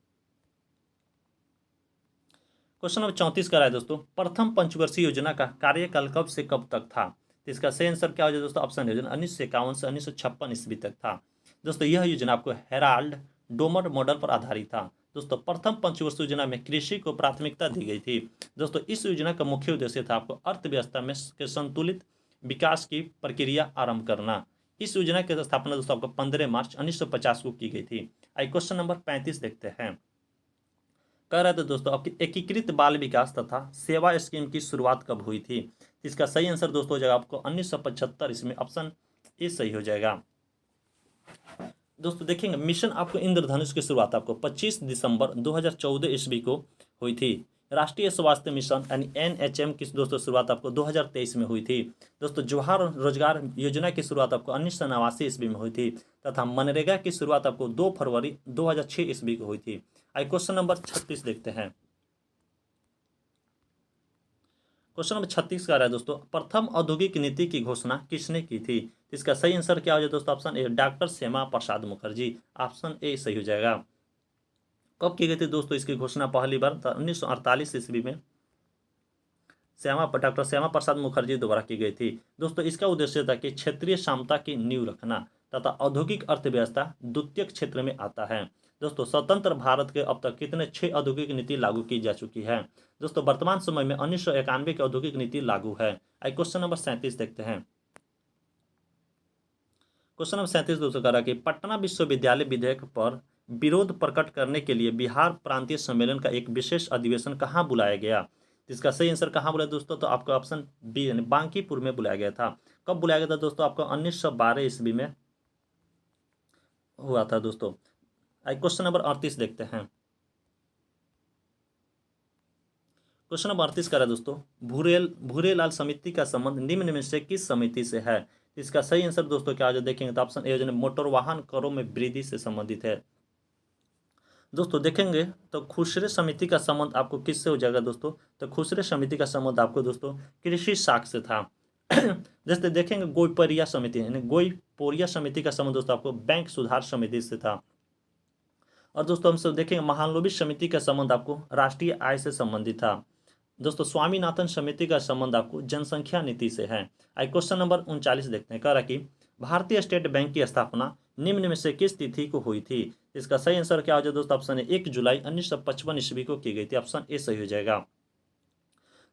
Speaker 1: क्वेश्चन नंबर 34 का है दोस्तों प्रथम पंचवर्षीय योजना का कार्यकाल कब से कब तक था? तो इसका सही आंसर क्या हो जाए दोस्तों? ऑप्शन योजना 1951 से 1956 ईस्वी तक था। दोस्तों यह योजना आपको हेराल्ड डोमर मॉडल पर आधारित था। दोस्तों प्रथम पंचवर्षीय योजना में कृषि को प्राथमिकता दी गई थी। दोस्तों इस योजना का मुख्य उद्देश्य था आपको अर्थव्यवस्था में के संतुलित विकास की प्रक्रिया आरंभ करना। इस योजना की स्थापना दोस्तों आपको 15 मार्च 1950 को की गई थी। आइए क्वेश्चन नंबर 35 देखते हैं। कह रहे थे दोस्तों आपकी एकीकृत बाल विकास तथा सेवा स्कीम की शुरुआत कब हुई थी? इसका सही आंसर दोस्तों हो जाएगा आपको 1975। इसमें ऑप्शन ए सही हो जाएगा। दोस्तों देखेंगे मिशन आपको इंद्रधनुष की शुरुआत आपको 25 दिसंबर 2014 ईस्वी को हुई थी। राष्ट्रीय स्वास्थ्य मिशन यानी NHM की दोस्तों शुरुआत आपको 2023 में हुई थी। दोस्तों जवाहर रोजगार योजना की शुरुआत आपको 1989 ईस्वी में हुई थी तथा मनरेगा की शुरुआत आपको 2 फरवरी 2006 ईस्वी को हुई थी। आइए क्वेश्चन नंबर 36 देखते हैं। क्वेश्चन नंबर 36 का रहा है दोस्तों प्रथम औद्योगिक नीति की घोषणा किसने की थी? इसका सही आंसर क्या हो जाए दोस्तों? Option A doctor Shyama Prasad Mukherjee, option A सही हो जाएगा। कब की गई थी दोस्तों इसकी घोषणा पहली बार? 1948 ईस्वी में डॉक्टर श्यामा प्रसाद मुखर्जी द्वारा की गई थी। दोस्तों इसका उद्देश्य था कि क्षेत्रीय क्षमता की नींव रखना तथा औद्योगिक अर्थव्यवस्था द्वितीय क्षेत्र में आता है। दोस्तों स्वतंत्र भारत के अब तक कितने 6 औद्योगिक नीति लागू की जा चुकी है? दोस्तों वर्तमान समय में 1991 की औद्योगिक नीति लागू है। आइए क्वेश्चन नंबर 37 देखते हैं। क्वेश्चन नंबर 37 दोस्तों कह रहा कि पटना विश्वविद्यालय विधेयक पर विरोध प्रकट करने के लिए बिहार प्रांतीय सम्मेलन का एक विशेष अधिवेशन कहाँ बुलाया गया? इसका सही आंसर कहाँ बुलाया दोस्तों? तो आपको ऑप्शन बी यानी बांकीपुर में बुलाया गया था। कब बुलाया गया था दोस्तों? आपको 1912 ईस्वी में हुआ था दोस्तों। आइए क्वेश्चन नंबर 38 देखते हैं। क्वेश्चन नंबर 38 का है दोस्तों भूरेलाल समिति का संबंध निम्न में से किस समिति से है? इसका सही आंसर दोस्तों क्या जो देखेंगे तो ऑप्शन ए मोटर वाहन करों में वृद्धि से संबंधित है। दोस्तों देखेंगे तो खुसरे समिति का संबंध आपको किससे हो जाएगा दोस्तों? तो खुसरे समिति का संबंध आपको दोस्तों कृषि शाख से था। जैसे देखेंगे गोईपोरिया समिति यानी गोईपोरिया समिति का संबंध दोस्तों आपको बैंक सुधार समिति से था। और दोस्तों हम सब देखेंगे महालनोबिस समिति का संबंध आपको राष्ट्रीय आय से संबंधित था। दोस्तों स्वामीनाथन समिति का संबंध आपको जनसंख्या नीति से है। आई क्वेश्चन नंबर 39 देखते हैं। कह रहा कि भारतीय स्टेट बैंक की स्थापना निम्न में से किस तिथि को हुई थी? इसका सही आंसर क्या हो जाए दोस्तों? ऑप्शन है 1 जुलाई 1955 ईस्वी को की गई थी। ऑप्शन ए सही हो जाएगा।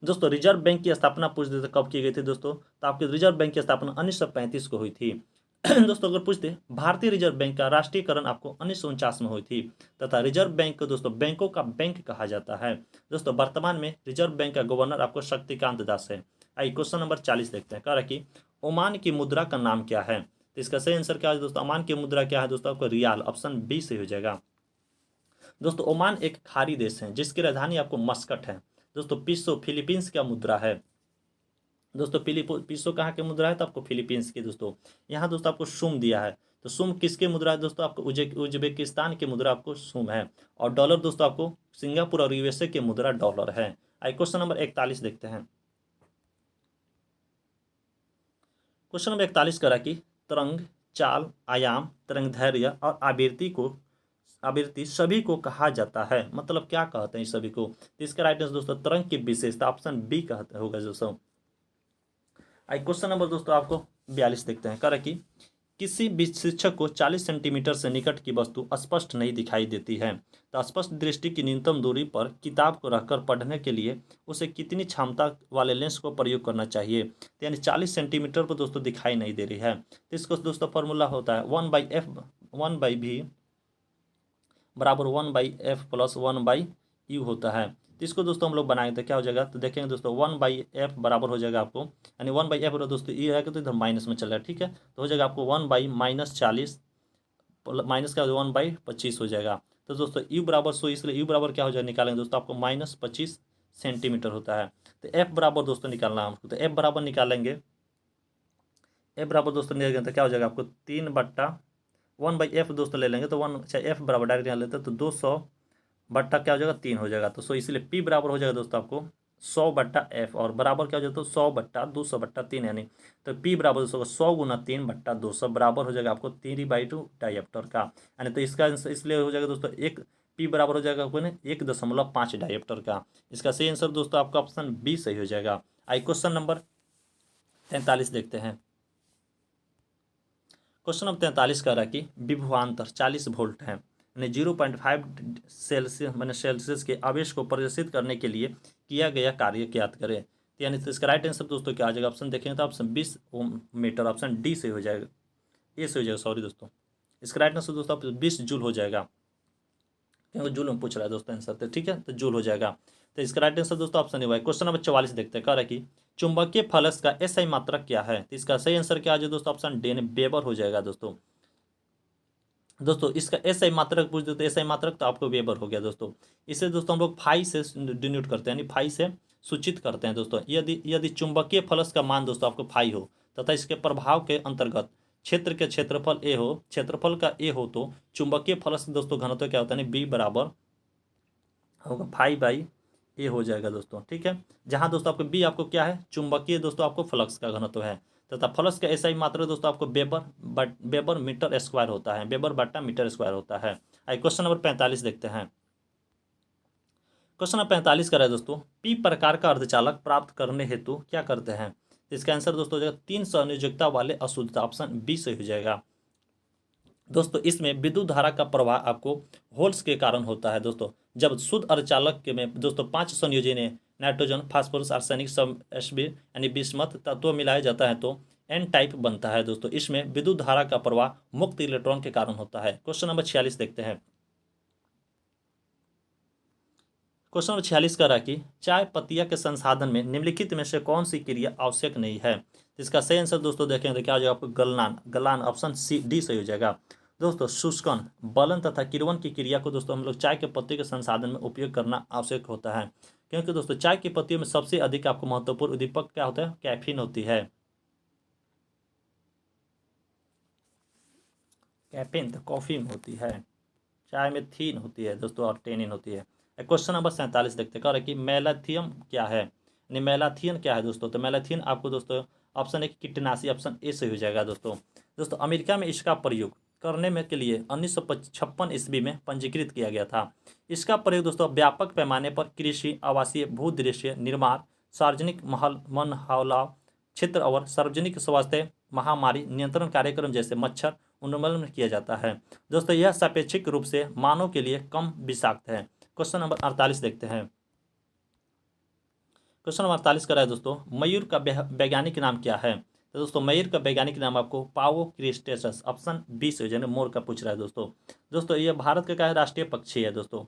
Speaker 1: दोस्तों रिजर्व बैंक की स्थापना पूछ देते कब की गई थी दोस्तों, तो आपकी रिजर्व बैंक की स्थापना 1935 को हुई थी। दोस्तों अगर पूछते भारतीय रिजर्व बैंक का राष्ट्रीयकरण आपको 1949 में हुई थी तथा रिजर्व बैंक को दोस्तों बैंकों का बैंक कहा जाता है। दोस्तों वर्तमान में रिजर्व बैंक का गवर्नर आपको शक्तिकांत दास है। आइए क्वेश्चन नंबर 40 देखते हैं। कह रहा कि ओमान की मुद्रा का नाम क्या है? तो इसका सही आंसर क्या है दोस्तों? ओमान की मुद्रा क्या है दोस्तों? आपको रियाल। ऑप्शन बी से हो जाएगा। दोस्तों ओमान एक खाड़ी देश है जिसकी राजधानी आपको मस्कट है। दोस्तों पीसो फिलीपींस का मुद्रा है। दोस्तों पीसो कहाँ की मुद्रा है? तो आपको फिलीपींस की। दोस्तों यहाँ दोस्तों आपको सुम दिया है, तो सुम किसके मुद्रा है दोस्तों? आपको उज्बेकिस्तान की मुद्रा आपको सुम है। और डॉलर दोस्तों आपको सिंगापुर और यूएसए की मुद्रा डॉलर है। आइए क्वेश्चन नंबर 41 देखते हैं। क्वेश्चन नंबर 41 करा कि तरंग, चाल, आयाम, तरंग धैर्य और आवृत्ति सभी को कहा जाता है, मतलब क्या कहते हैं इस सभी को? तो इसका राइट आंसर दोस्तों तरंग की विशेषता। ऑप्शन बी कहते होगा दोस्तों। आई क्वेश्चन नंबर दोस्तों आपको 42 देखते हैं। कह रहा कि किसी भी शिक्षक को 40 सेंटीमीटर से निकट की वस्तु स्पष्ट नहीं दिखाई देती है, तो स्पष्ट दृष्टि की न्यूनतम दूरी पर किताब को रखकर पढ़ने के लिए उसे कितनी क्षमता वाले लेंस को प्रयोग करना चाहिए? तो यानी 40 सेंटीमीटर पर दोस्तों दिखाई नहीं दे रही है, तो इसको दोस्तों फॉर्मूला होता है 1/v बराबर 1/f प्लस 1/u होता है। तो इसको दोस्तों हम लोग बनाएंगे तो क्या हो जाएगा? तो देखेंगे दोस्तों 1/f बराबर हो जाएगा आपको, यानी 1/f दोस्तों ये है कि तो इधर माइनस में चल रहा है, ठीक है, तो हो जाएगा आपको 1/-40 माइनस का 1/25 हो जाएगा। तो दोस्तों यू बराबर 100, इसलिए यू बराबर क्या हो जाएगा निकालेंगे दोस्तों आपको -25 सेंटीमीटर होता है। तो एफ बराबर दोस्तों निकालना है हमको, तो एफ बराबर निकालेंगे। एफ बराबर दोस्तों निकालेंगे तो क्या हो जाएगा आपको 3/1/f दोस्तों ले लेंगे तो 1, अच्छा एफ बराबर डायरेक्ट यहाँ लेते हैं तो 200 बट्टा क्या हो जाएगा 3 हो जाएगा। तो सो इसलिए पी बराबर हो जाएगा दोस्तों आपको 100/f और बराबर क्या हो जाएगा तो 100/200/3 यानी, तो पी बराबर दोस्तों 100 गुना 3/200 बराबर हो जाएगा आपको 3/2 डायप्टर का, यानी तो इसका आंसर इसलिए हो जाएगा दोस्तों एक पी बराबर हो जाएगा आपको ना 1.5 डायप्टर का। इसका सही आंसर दोस्तों आपका ऑप्शन बी सही हो जाएगा। आई क्वेश्चन नंबर 43 देखते हैं। क्वेश्चन नंबर 43 कह रहा है कि विभवांतर 40 वोल्ट है, यानी 0.5 सेल्सियस मैंने सेल्सियस के आवेश को प्रदर्शित करने के लिए किया गया कार्य ज्ञात करें। तो यानी तो इसका राइट आंसर दोस्तों क्या आ जाएगा? ऑप्शन देखेंगे तो ऑप्शन 20 ओम मीटर, ऑप्शन डी से हो जाएगा, ए से हो जाएगा, सॉरी दोस्तों। इसका राइट आंसर दोस्तों 20 जूल हो जाएगा, क्योंकि जूल में पूछ रहा है दोस्तों आंसर, तो ठीक है, तो जूल हो जाएगा। तो इसका राइट आंसर दोस्तों ऑप्शन ए हुआ है। क्वेश्चन नंबर 44 देखते हैं। कह रहा है कि चुंबकीय फलक का एसआई मात्रक क्या है? तो इसका सही आंसर क्या आ जाए दोस्तों? ऑप्शन डी वेबर हो जाएगा दोस्तों। दोस्तों इसका एसआई मात्रक पूछ देते, एसआई मात्रक तो आपको वेबर हो गया दोस्तों। इसे दोस्तों हम लोग फाई से डिनोट करते हैं, यानी फाई से सूचित करते हैं दोस्तों। यदि यदि चुंबकीय फलक का मान दोस्तों आपको फाई हो तथा इसके प्रभाव के अंतर्गत क्षेत्र के क्षेत्रफल ए हो, क्षेत्रफल का ए हो, तो चुंबकीय फलक दोस्तों घनत्व क्या होता है? बी बराबर होगा 5/a हो जाएगा दोस्तों, ठीक है। जहाँ दोस्तों आपको बी आपको क्या है? चुंबकीय दोस्तों आपको फ्लक्स का घनत्व है तथा फ्लक्स का ऐसा ही मात्रा दोस्तों आपको वेबर मीटर स्क्वायर होता है, वेबर बट्टा मीटर स्क्वायर होता है। आइए क्वेश्चन नंबर 45 देखते हैं। क्वेश्चन नंबर 45 कर रहा है दोस्तों, पी प्रकार का अर्धचालक प्राप्त करने हेतु क्या करते हैं? इसका आंसर दोस्तों हो जाएगा 3 संयोजकता वाले अशुद्धता, ऑप्शन बी से हो जाएगा। दोस्तों इसमें विद्युत धारा का प्रवाह आपको होल्स के कारण होता है दोस्तों। जब शुद्ध अर्धचालक के में दोस्तों 5 संयोजन नाइट्रोजन, फास्फोरस, आर्सेनिक, सब एसबी यानी बिस्मथ तत्व मिलाया जाता है तो एन टाइप बनता है दोस्तों। इसमें विद्युत धारा का प्रवाह मुक्त इलेक्ट्रॉन के कारण होता है। क्वेश्चन नंबर 46 देखते हैं। क्वेश्चन नंबर 46 का रहा कि चाय पत्तियां के संसाधन में निम्नलिखित में से कौन सी क्रिया आवश्यक नहीं है? इसका सही आंसर दोस्तों देखेंगे तो क्या हो जाएगा आपको? गलनान, गलान, ऑप्शन सी डी सही हो जाएगा दोस्तों। शुष्कन, बलन तथा किण्वन की क्रिया को दोस्तों हम लोग चाय के पत्ते के संसाधन में उपयोग करना आवश्यक होता है, क्योंकि दोस्तों चाय की पत्तियों में सबसे अधिक आपको महत्वपूर्ण उद्दीपक क्या होता है? कैफीन होती है। कैफीन तो कॉफी में होती है, चाय में थीन होती है दोस्तों और टेनिन होती है। क्वेश्चन नंबर 47 देखते हैं। कह रहा है कि मेलाथियम क्या है, यानी मेलाथियन क्या है दोस्तों? तो मेलाथियन आपको दोस्तों ऑप्शन एक कीटनाशी, ऑप्शन ए से हो जाएगा दोस्तों। दोस्तों अमेरिका में इसका प्रयोग करने में के लिए 1956 ईस्वी में पंजीकृत किया गया था। इसका प्रयोग दोस्तों व्यापक पैमाने पर कृषि, आवासीय, भूदृश्य निर्माण, सार्वजनिक महल मनहौला क्षेत्र और सार्वजनिक स्वास्थ्य महामारी नियंत्रण कार्यक्रम जैसे मच्छर उन्मूलन में किया जाता है। दोस्तों यह सापेक्षिक रूप से मानव के लिए कम विषाक्त है। क्वेश्चन नंबर 48 देखते हैं। क्वेश्चन नंबर 48 का है दोस्तों, मयूर का वैज्ञानिक नाम क्या है? तो दोस्तों मयूर का वैज्ञानिक नाम आपको पावो क्रिस्टेसस, ऑप्शन बी से यानी मोर का पूछ रहा है दोस्तों। दोस्तों यह भारत का क्या है, राष्ट्रीय पक्षी है दोस्तों।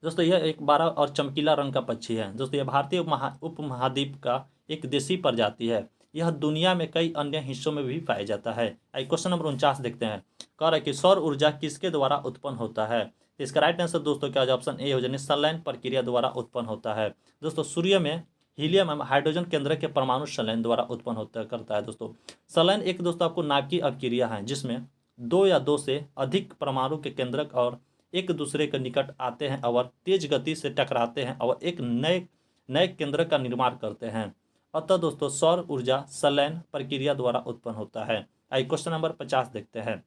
Speaker 1: दोस्तों यह एक बड़ा और चमकीला रंग का पक्षी है दोस्तों। यह भारतीय उपमहाद्वीप का एक देसी प्रजाति है। यह दुनिया में कई अन्य हिस्सों में भी पाया जाता है। क्वेश्चन नंबर 49 देखते हैं। कह रहा है कि सौर ऊर्जा किसके द्वारा उत्पन्न होता है? तो इसका राइट आंसर दोस्तों क्या हो जाए, ऑप्शन ए हो जाए, संलयन प्रक्रिया द्वारा उत्पन्न होता है। दोस्तों सूर्य में हीलियम एवं हाइड्रोजन केंद्र के परमाणु संलयन द्वारा उत्पन्न होता करता है दोस्तों। संलयन एक दोस्तों आपको नाभिकीय अभिक्रिया है जिसमें दो या दो से अधिक परमाणु के केंद्रक और एक दूसरे के निकट आते हैं और तेज गति से टकराते हैं और एक नए नए केंद्र का निर्माण करते हैं। अतः दोस्तों सौर ऊर्जा संलयन प्रक्रिया द्वारा उत्पन्न होता है। आइए क्वेश्चन नंबर 50 देखते हैं।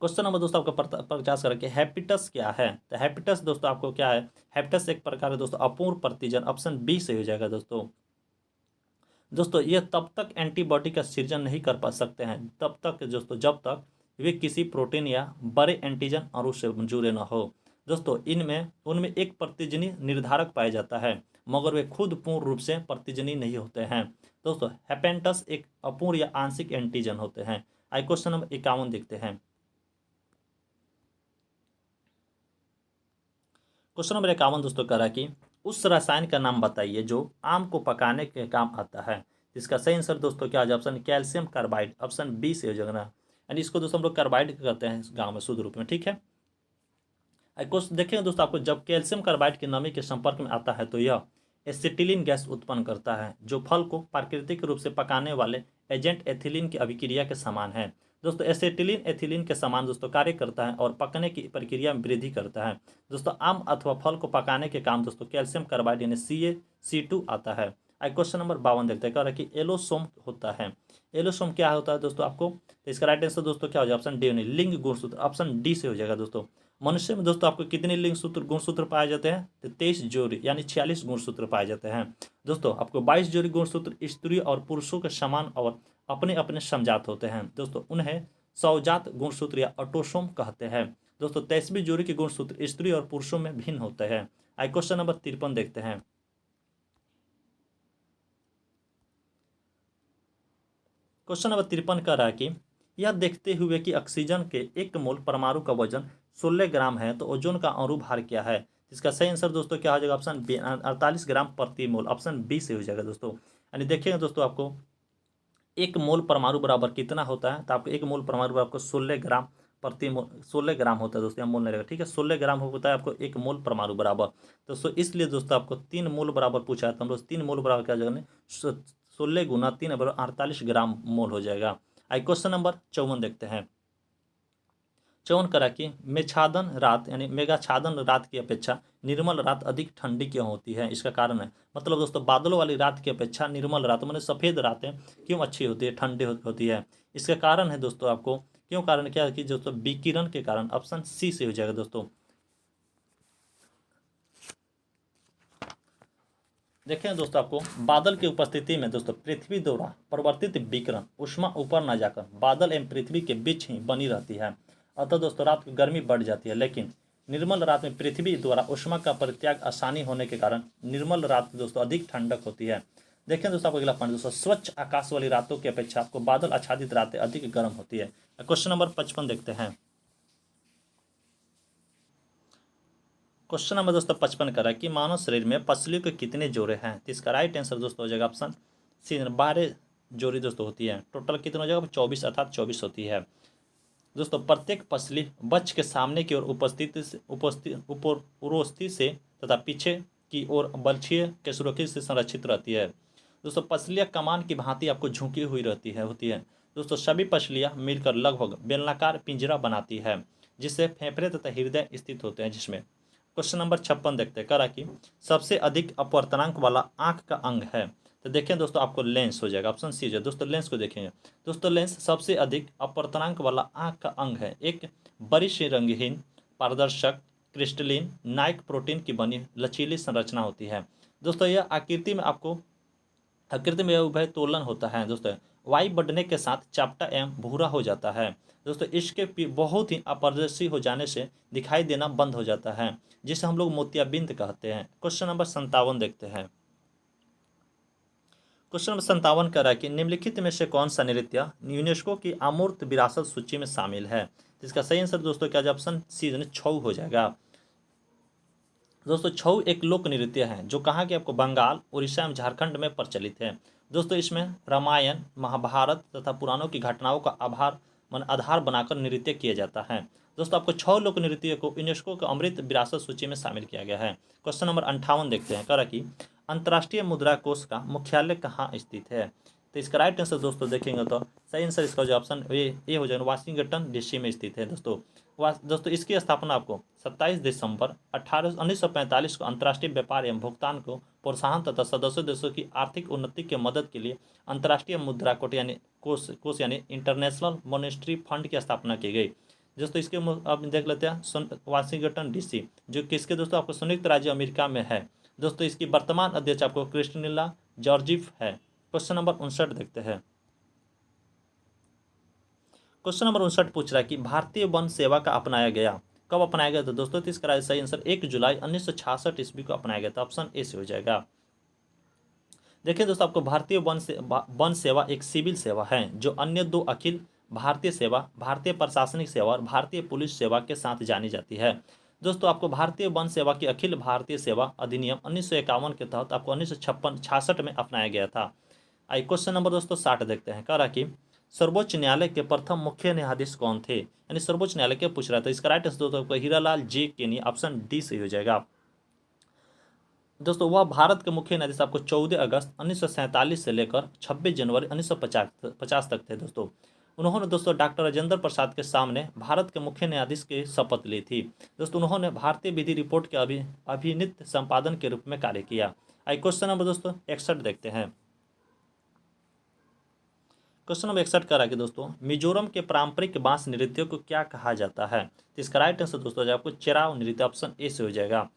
Speaker 1: क्वेश्चन नंबर दोस्तों आपका 50 करके हैप्पिटस क्या है? तो हैप्पिटस दोस्तों आपको क्या है, हैप्पिटस एक प्रकार है दोस्तों अपूर्ण प्रतिजन, ऑप्शन बी से हो जाएगा दोस्तों। दोस्तों ये तब तक एंटीबॉडी का सृजन नहीं कर पा सकते हैं तब तक दोस्तों जब तक वे किसी प्रोटीन या बड़े एंटीजन अणु से जुड़े न हो। दोस्तों उनमें एक प्रतिजनी निर्धारक पाया जाता है मगर वे खुद पूर्ण रूप से प्रतिजनी नहीं होते हैं। दोस्तों हैपेंटस एक अपूर्ण या आंशिक एंटीजन होते हैं। आइए क्वेश्चन नंबर 51 देखते हैं। क्वेश्चन नंबर 51 दोस्तों कह रहा है कि उस रसायन का नाम बताइए जो आम को पकाने के काम आता है। इसका सही आंसर दोस्तों क्या हो जाए, option calcium carbide, option B से हो जाएगा। यानी इसको दोस्तों हम लोग कार्बाइड करते हैं गाँव में शुद्ध रूप में, ठीक है। क्वेश्चन देखेंगे दोस्तों आपको, जब कैल्शियम कार्बाइड की नमी के संपर्क में आता है तो यह एसिटिलीन गैस उत्पन्न करता है जो फल को प्राकृतिक रूप से पकाने वाले एजेंट एथिलीन की अभिक्रिया के समान है। दोस्तों एसिटिलीन एथिलीन के समान दोस्तों कार्य करता है और पकने की प्रक्रिया में वृद्धि करता है। दोस्तों आम अथवा फल को पकाने के काम दोस्तों कैल्शियम कार्बाइड यानी CaC2 आता है। आज क्वेश्चन नंबर 52 देखते हैं। कह रहा है कि एलोसोम होता है। एलोसोम क्या होता है दोस्तों आपको, तो इसका राइट आंसर दोस्तों क्या हो जाएगा, ऑप्शन डी यानी लिंग गुणसूत्र, ऑप्शन डी से हो जाएगा दोस्तों। मनुष्य में दोस्तों आपको कितने लिंग सूत्र गुणसूत्र पाए जाते हैं, तो 23 जोड़ी यानी 46 गुणसूत्र पाए जाते हैं। दोस्तों आपको 22 जोड़ी गुणसूत्र स्त्री और पुरुषों के समान और अपने अपने समजात होते हैं। दोस्तों उन्हें सौजात गुणसूत्र या ऑटोसोम कहते हैं। दोस्तों 23वीं जोड़ी के गुणसूत्र स्त्री और पुरुषों में भिन्न होते हैं। आइए क्वेश्चन नंबर 53 देखते हैं। क्वेश्चन नंबर 53 कह रहा है कि यह देखते हुए कि ऑक्सीजन के 1 मोल परमाणु का वजन 16 ग्राम है तो ओजोन का अणु भार क्या है? इसका सही आंसर दोस्तों क्या हो जाएगा, ऑप्शन बी 48 ग्राम प्रति मोल, ऑप्शन बी से हो जाएगा दोस्तों। यानी देखिएगा दोस्तों आपको 1 मोल परमाणु बराबर कितना होता है, तो आपको 1 मोल परमाणु बराबर आपको 16 ग्राम प्रति मोल, 16 ग्राम होता है दोस्तों, यहाँ मोल नहीं रहेगा, ठीक है। 16 ग्राम होता है आपको 1 मोल परमाणु बराबर। दोस्तों इसलिए दोस्तों आपको 3 मोल बराबर पूछा है तो हम लोग 3 मोल बराबर क्या जगह 16 गुना 3 बराबर 48 ग्राम मोल हो जाएगा। आई क्वेश्चन नंबर 54 देखते हैं। 54 करा कि मेघाच्छादन रात यानी मेघाच्छादन रात की अपेक्षा निर्मल रात अधिक ठंडी क्यों होती है? इसका कारण है, मतलब दोस्तों बादलों वाली रात की अपेक्षा निर्मल रात माने सफ़ेद रातें क्यों अच्छी होती है, ठंडी होती है? इसका कारण है दोस्तों आपको, क्यों कारण क्या है कि दोस्तों विकिरण के कारण, ऑप्शन सी से हो जाएगा दोस्तों। देखें दोस्तों आपको बादल की उपस्थिति में दोस्तों पृथ्वी द्वारा परिवर्तित विकिरण ऊष्मा ऊपर न जाकर बादल एवं पृथ्वी के बीच ही बनी रहती है। अतः दोस्तों रात की गर्मी बढ़ जाती है, लेकिन निर्मल रात में पृथ्वी द्वारा ऊष्मा का परित्याग आसानी होने के कारण निर्मल रात दोस्तों अधिक ठंडक होती है। देखें दोस्तों आपको अगला पॉइंट दोस्तों, स्वच्छ आकाश वाली रातों की अपेक्षा आपको बादल आच्छादित रातें अधिक गर्म होती है। क्वेश्चन नंबर 55 देखते हैं। क्वेश्चन नंबर दोस्तों 55 कर रहा है कि मानव शरीर में पसलियों के कितने जोड़े हैं? तो इसका राइट आंसर दोस्तों हो जाएगा ऑप्शन सी 12 जोड़ी दोस्तों होती है। टोटल कितना हो जाएगा, 24 अर्थात 24 होती है दोस्तों। प्रत्येक पसली बच्च के सामने की ओर उरोस्ती से तथा पीछे की ओर बलछिए के सुरक्षित से संरक्षित रहती है। दोस्तों पसलियाँ कमान की भांति आपको झुकी हुई होती है दोस्तों। सभी पसलियाँ मिलकर लगभग बेलनाकार पिंजरा बनाती है जिससे फेफड़े तथा हृदय स्थित होते हैं। जिसमें क्वेश्चन नंबर 56 देखते हैं, करा कि सबसे अधिक अपवर्तनांक वाला आंख का अंग है। तो देखें दोस्तों आपको लेंस हो जाएगा, ऑप्शन सी हो जाएगा दोस्तों। लेंस को देखेंगे दोस्तों, लेंस सबसे अधिक अपवर्तनांक वाला आँख का अंग है। एक बड़ी सी रंगहीन पारदर्शक क्रिस्टलिन नाइक प्रोटीन की बनी लचीली संरचना होती है दोस्तों। यह आकृति में यह उभय तोलन होता है दोस्तों। वायु बढ़ने के साथ चपटा एवं भूरा हो जाता है दोस्तों। इसके बहुत ही अपारदर्शी हो जाने से दिखाई देना बंद हो जाता है, जिसे हम लोग मोतियाबिंद कहते हैं। क्वेश्चन नंबर 57 देखते हैं। क्वेश्चन नंबर 57 कह रहा है कि निम्नलिखित में से कौन सा नृत्य यूनेस्को की अमूर्त विरासत सूची में शामिल है। तो इसका सही आंसर दोस्तों क्या, ऑप्शन सी छऊ हो जाएगा दोस्तों। छऊ एक लोक नृत्य है जो कहाँ के आपको बंगाल, उड़ीसा एवं झारखंड में प्रचलित है दोस्तों। इसमें रामायण, महाभारत तथा पुराणों की घटनाओं का आधार बनाकर नृत्य किया जाता है दोस्तों। आपको छऊ लोक नृत्य को यूनेस्को के अमृत विरासत सूची में शामिल किया गया है। क्वेश्चन नंबर 58 देखते हैं। कह कि अंतर्राष्ट्रीय मुद्रा कोष का मुख्यालय कहाँ स्थित है। तो इसका राइट आंसर दोस्तों देखेंगे तो सही आंसर इसका जो ऑप्शन ए हो जाएगा, वाशिंगटन डीसी में स्थित है दोस्तों। दोस्तों इसकी स्थापना आपको 27 दिसंबर 1945 को अंतर्राष्ट्रीय व्यापार एवं भुगतान को प्रोत्साहन तथा सदस्य देशों की आर्थिक उन्नति के मदद के लिए अंतर्राष्ट्रीय मुद्रा कोष यानी कोष यानी इंटरनेशनल मॉनेटरी फंड की स्थापना की गई दोस्तों। इसके अब देख लेते हैं वाशिंगटन डीसी, जो किसके दोस्तों आपको संयुक्त राज्य अमेरिका में है दोस्तों। इसकी वर्तमान अध्यक्ष आपको क्रिस्टिनिला जॉर्जीफ है। क्वेश्चन नंबर 59 देखते हैं। क्वेश्चन नंबर 59 पूछ रहा है कि भारतीय वन सेवा का अपनाया गया कब अपनाया गया था दोस्तों। तो इसका सही आंसर 1 जुलाई 1966 ईस्वी को अपनाया गया था, ऑप्शन ए से हो जाएगा। देखिए दोस्तों आपको भारतीय वन सेवा एक सिविल सेवा है जो अन्य दो अखिल भारतीय सेवा, भारतीय प्रशासनिक सेवा और भारतीय पुलिस सेवा के साथ जानी जाती है दोस्तों। आपको भारतीय वन सेवा की अखिल भारतीय सेवा अधिनियम 1951 के तहत आपको 1966 में अपनाया गया था। आई क्वेश्चन नंबर दोस्तों 60 देखते हैं। कह रहा कि सर्वोच्च न्यायालय के प्रथम मुख्य न्यायाधीश कौन थे, यानी सर्वोच्च न्यायालय क्या पूछ रहा था। इसका राइट आंसर दोस्तों हीरालाल जी केनी, ऑप्शन डी सही हो जाएगा दोस्तों। वह भारत के मुख्य न्यायाधीश आपको 14 अगस्त 1947 से लेकर 26 जनवरी 1950 तक थे दोस्तों। उन्होंने दोस्तों डॉक्टर राजेंद्र प्रसाद के सामने भारत के मुख्य न्यायाधीश की शपथ ली थी दोस्तों। उन्होंने भारतीय विधि रिपोर्ट के अभिनीत संपादन के रूप में कार्य किया। आई क्वेश्चन नंबर दोस्तों 61 देखते हैं। क्वेश्चन नंबर 61 कह रहा है कि दोस्तों मिजोरम के पारंपरिक बांस नृत्य को क्या कहा जाता है। तो इसका राइट आंसर दोस्तों आपको चेराव नृत्य, ऑप्शन ए से हो जाएगा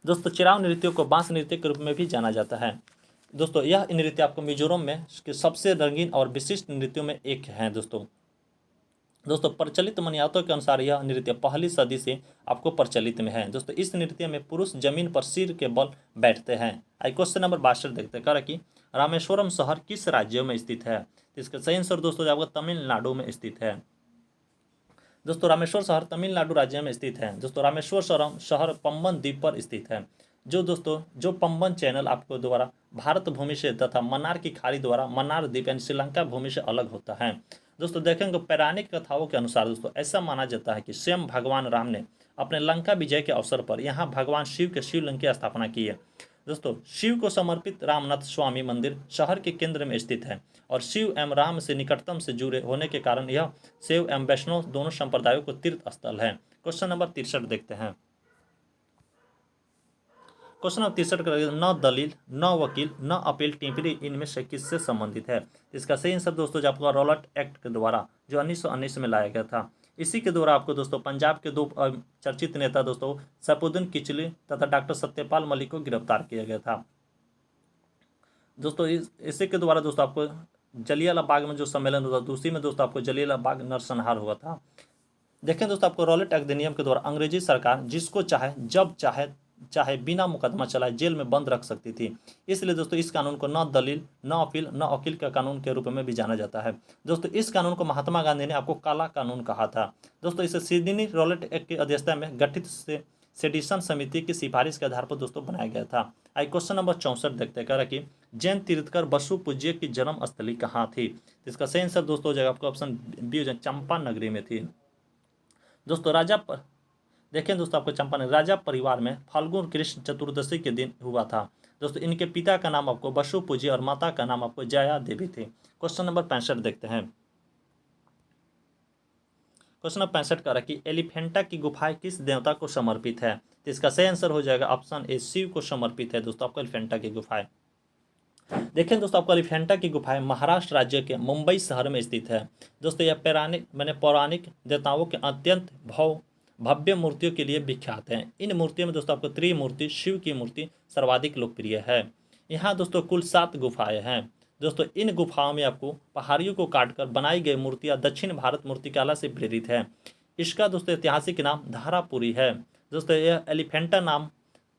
Speaker 1: दोस्तों। चेराव नृत्य को बांस नृत्य के रूप में भी जाना जाता है दोस्तों। यह नृत्य आपको मिजोरम में सबसे रंगीन और विशिष्ट नृत्यों में एक है दोस्तों। प्रचलित मान्यताओं के अनुसार यह नृत्य पहली सदी से आपको प्रचलित में है दोस्तों। इस नृत्य में पुरुष जमीन पर सिर के बल बैठते हैं। आई क्वेश्चन नंबर 62 देखते हैं। कह कि रामेश्वरम शहर किस राज्य में स्थित है। तो इसका सही आंसर दोस्तों आपका तमिलनाडु में स्थित है दोस्तों। रामेश्वर शहर तमिलनाडु राज्य में स्थित है दोस्तों। रामेश्वर शहर पंबन द्वीप पर स्थित है जो पंबन चैनल आपको द्वारा भारत भूमि से तथा मन्नार की खाड़ी द्वारा मन्नार द्वीप यानी श्रीलंका भूमि से अलग होता है दोस्तों। देखेंगे पौराणिक कथाओं के अनुसार दोस्तों ऐसा माना जाता है कि स्वयं भगवान राम ने अपने लंका विजय के अवसर पर यहाँ भगवान शिव के शिवलिंग की स्थापना की है दोस्तों। शिव को समर्पित रामनाथ स्वामी मंदिर शहर के केंद्र में स्थित है और शिव एवं राम से निकटतम से जुड़े होने के कारण यह शैव एवं वैष्णव दोनों संप्रदायों को तीर्थ स्थल है। क्वेश्चन नंबर 63 देखते हैं। क्वेश्चन नंबर 63 का न दलील, न वकील, न अपील टिप्पणी इनमें से किससे संबंधित है। इसका सही आंसर दोस्तों जो आपको रॉलेट एक्ट के द्वारा जो 1919 में लाया गया था, इसी के द्वारा आपको दोस्तों पंजाब के दो चर्चित नेता दोस्तों सैफुद्दीन किचली तथा डॉक्टर सत्यपाल मलिक को गिरफ्तार किया गया था दोस्तों। इसी के द्वारा दोस्तों आपको जलियांवाला बाग में जो सम्मेलन हुआ था उसी में दोस्तों आपको जलियांवाला बाग नरसंहार हुआ था। देखें दोस्तों आपको रॉलेट अधिनियम के द्वारा अंग्रेजी सरकार जिसको चाहे जब चाहे बिना मुकदमा चलाए जेल में बंद रख सकती थी। इसलिए दोस्तों इस कानून को न दलील, न अपील, न वकील का कानून के रूप में भी जाना जाता है दोस्तों। इस कानून को महात्मा गांधी ने आपको काला कानून कहा था दोस्तों। इसे सिडनी रॉलेट एक्ट की अध्यक्षता में गठित सेडिशन समिति की सिफारिश के आधार पर दोस्तों बनाया गया था। आई क्वेश्चन नंबर 64 देखते हैं। कह रहा कि जैन तीर्थकर बसु पूज्य की जन्म स्थली कहाँ थी। इसका सही आंसर दोस्तों हो जाएगा आपको ऑप्शन बी हो जाए, चंपा नगरी में थी दोस्तों। देखें दोस्तों आपको चंपारण राजा परिवार में फाल्गुन कृष्ण चतुर्दशी के दिन हुआ था दोस्तों। इनके पिता का नाम आपको बसु पूज्य और माता का नाम आपको जया देवी थे। क्वेश्चन नंबर 65 देखते हैं। क्वेश्चन नंबर 65 का कि एलिफेंटा की गुफाएं किस देवता को समर्पित है। तो इसका सही आंसर हो जाएगा ऑप्शन ए, शिव को समर्पित है दोस्तों आपको एलिफेंटा की गुफाएं। देखें दोस्तों, आपको एलिफेंटा की गुफाएं महाराष्ट्र राज्य के मुंबई शहर में स्थित है। दोस्तों यह पौराणिक देवताओं के अत्यंत भव्य मूर्तियों के लिए विख्यात हैं। इन मूर्तियों में दोस्तों आपको त्रिमूर्ति शिव की मूर्ति सर्वाधिक लोकप्रिय है। यहाँ दोस्तों कुल 7 गुफाएं हैं। दोस्तों इन गुफाओं में आपको पहाड़ियों को काटकर बनाई गई मूर्तियाँ दक्षिण भारत मूर्तिकला से प्रेरित है। इसका दोस्तों ऐतिहासिक नाम धारापुरी है। दोस्तों यह एलिफेंटा नाम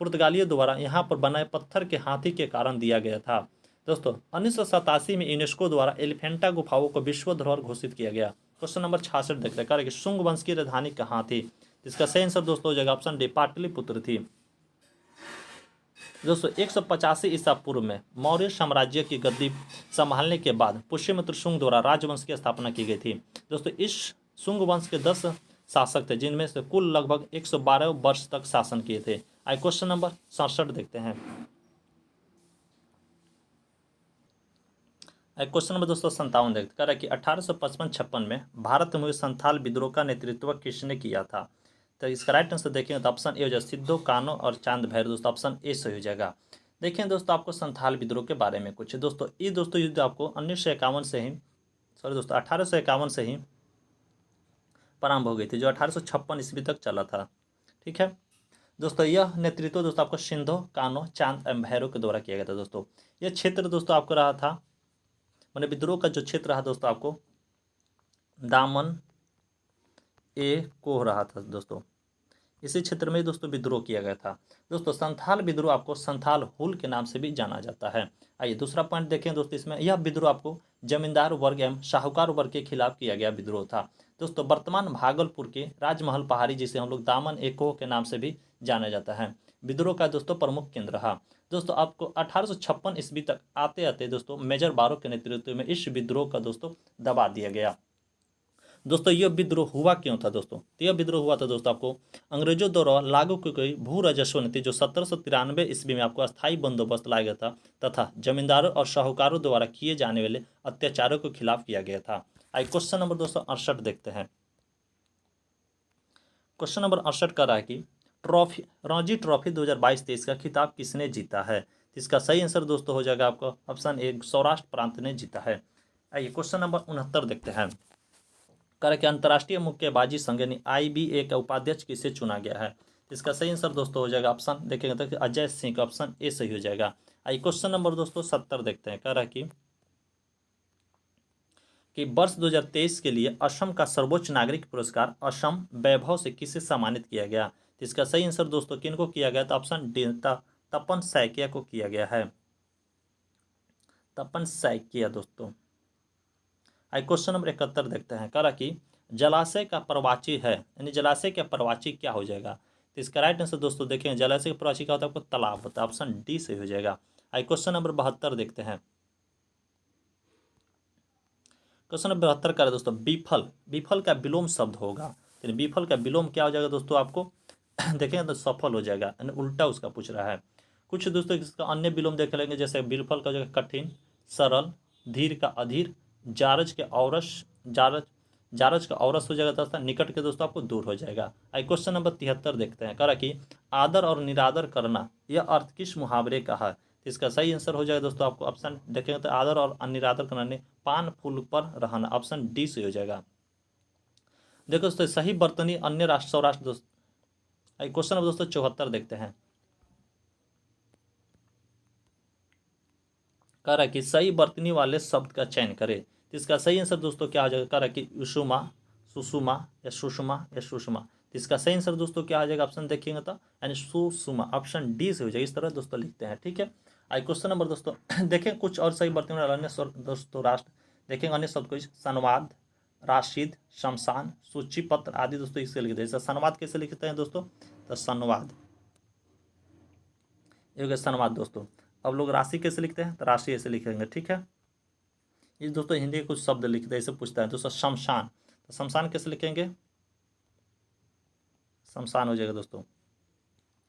Speaker 1: पुर्तगालियों द्वारा यहाँ पर बनाए पत्थर के हाथी के कारण दिया गया था। दोस्तों 1987 में यूनेस्को द्वारा एलिफेंटा गुफाओं को विश्व धरोहर घोषित किया गया। क्वेश्चन नंबर 66 देखते हैं, कि शुंग वंश की राजधानी कहाँ थी? इसका सही आंसर दोस्तों हो जाएगा ऑप्शन डी, पाटलिपुत्र थी। दोस्तों 185 ईसा पूर्व में मौर्य साम्राज्य की गद्दी संभालने के बाद पुष्यमित्र शुंग द्वारा राजवंश की स्थापना की गई थी। दोस्तों इस शुंग वंश के 10 शासक थे, जिनमें से कुल लगभग 112 वर्ष तक शासन किए थे। आइए क्वेश्चन नंबर 67 देखते हैं। क्वेश्चन नंबर दोस्तों 57 देखते, कह रहा है कि 1855-56 में भारत में हुए संथाल विद्रोह का नेतृत्व किसने किया था? तो इसका राइट आंसर देखेंगे तो ऑप्शन ए हो जाएगा सिद्धो कानो और चांद भैरव। दोस्तों ऑप्शन ए सही हो जाएगा। देखें दोस्तों आपको संथाल विद्रोह के बारे में कुछ दोस्तों, ये दोस्तों युद्ध आपको 1951 से ही दोस्तों 1851 से ही प्रारंभ हो गई थी, जो 1856 ईस्वी तक चला था। ठीक है दोस्तों, यह नेतृत्व दोस्तों आपको सिंधो कानो चांद एवं भैरव के द्वारा किया गया था। दोस्तों यह क्षेत्र दोस्तों आपको रहा था, मैंने विद्रोह का जो क्षेत्र रहा दोस्तों आपको दामन ए कोह रहा था। दोस्तों इसी क्षेत्र में दोस्तों विद्रोह किया गया था। दोस्तों संथाल विद्रोह आपको संथाल हुल के नाम से भी जाना जाता है। आइए दूसरा पॉइंट देखें दोस्तों, इसमें यह विद्रोह आपको जमींदार वर्ग एवं शाहूकार वर्ग के खिलाफ किया गया विद्रोह था। दोस्तों वर्तमान भागलपुर के राजमहल पहाड़ी, जिसे हम लोग दामन ए कोह के नाम से भी जाना जाता है, विद्रोह का दोस्तों प्रमुख केंद्र रहा। दोस्तों आपको 1856 ईस्वी तक आते आते दोस्तों मेजर बारो के नेतृत्व में इस विद्रोह का दोस्तों दबा दिया गया। दोस्तों यह विद्रोह हुआ क्यों था? दोस्तों तो यह विद्रोह हुआ था दोस्तों आपको अंग्रेजों द्वारा लागू की गई भू राजस्व नीति, जो 1793 ईस्वी में आपको अस्थायी बंदोबस्त लाया गया था, तथा जमींदारों और साहूकारों द्वारा किए जाने वाले अत्याचारों के खिलाफ किया गया था। आइए क्वेश्चन नंबर 268 देखते हैं। क्वेश्चन नंबर 68 का रहा है कि रणजी ट्रॉफी 2022-23 का खिताब किसने जीता है? इसका सही आंसर दोस्तों हो जाएगा आपको ऑप्शन ए, सौराष्ट्र प्रांत ने जीता है। आइए क्वेश्चन नंबर 69 देखते हैं। कह कि अंतर्राष्ट्रीय मुक्केबाजी संघ यानी IBA का उपाध्यक्ष किसे चुना गया है? इसका सही आंसर दोस्तों हो जाएगा ऑप्शन देखेंगे तो अजय सिंह का ऑप्शन ए सही हो जाएगा। आइए क्वेश्चन नंबर दोस्तों 70 देखते हैं। कह रहा है कि वर्ष 2023 के लिए असम का सर्वोच्च नागरिक पुरस्कार असम वैभव से किसे सम्मानित किया गया? तो इसका सही आंसर दोस्तों किनको किया गया? तो ऑप्शन डी, तपन सैकिया को किया गया है। तपन सैकिया दोस्तों। आइए क्वेश्चन नंबर 71 देखते हैं। कह रहा कि जलाशय का प्रवाची है, यानी जलाशय का प्रवाची क्या हो जाएगा? तो इसका राइट आंसर दोस्तों देखेंगे जलाशय का प्रवाची क्या होता है? आपको तालाब होता है, ऑप्शन डी से हो जाएगा। आइए क्वेश्चन नंबर 72 देखते हैं। क्वेश्चन नंबर 72 का दोस्तों विफल का विलोम शब्द होगा, यानी विफल का विलोम क्या हो जाएगा दोस्तों? आपको देखेंगे तो सफल हो जाएगा, यानी उल्टा उसका पूछ रहा है। कुछ दोस्तों इसका अन्य विलोम देख लेंगे, जैसे विफल का हो जाएगा कठिन, सरल, धीर का अधीर, जारज के औरस, जारज का औरस हो जाएगा दोस्तों, निकट के दोस्तों आपको दूर हो जाएगा। आइए क्वेश्चन नंबर 73 देखते हैं। कह रहा कि आदर और निरादर करना यह अर्थ किस मुहावरे का है? इसका सही आंसर हो जाएगा दोस्तों आपको ऑप्शन देखेंगे तो आदर और निरादर करना पान फूल पर रहना, ऑप्शन डी से हो जाएगा। देखो दोस्तों सही बर्तनी अन्य राष्ट्र सौराष्ट्र दोस्तों। आइए क्वेश्चन नंबर दोस्तों 74 देखते हैं। कह रहा है कि सही बर्तनी वाले शब्द का चयन करें। तो इसका सही आंसर दोस्तों क्या हो जाएगा? कह रहा है कि सुषुमा, सुषुमा या सुषमा या सुषमा। तो इसका सही आंसर दोस्तों क्या आ जाएगा? ऑप्शन देखिएगा तो यानी सुषुमा, ऑप्शन डी से हो जाएगा। इस तरह दोस्तों लिखते हैं। ठीक है, आइए क्वेश्चन नंबर दोस्तों देखें कुछ और सही बर्तनी वाले अन्य दोस्तों राष्ट्र देखेंगे। अन्य शब्द को संवाद, राशिद, शमशान, सूची पत्र आदि दोस्तों इससे लिखते हैं। संवाद कैसे लिखते हैं दोस्तों? तो संवाद, ये हो गया संवाद दोस्तों। अब लोग राशि कैसे लिखते हैं? तो राशि ऐसे लिखेंगे। ठीक है, ये दोस्तों हिंदी के कुछ शब्द लिखते हैं, ऐसे पूछता है दोस्तों। शमशान, तो शमशान कैसे लिखेंगे? शमशान हो जाएगा दोस्तों।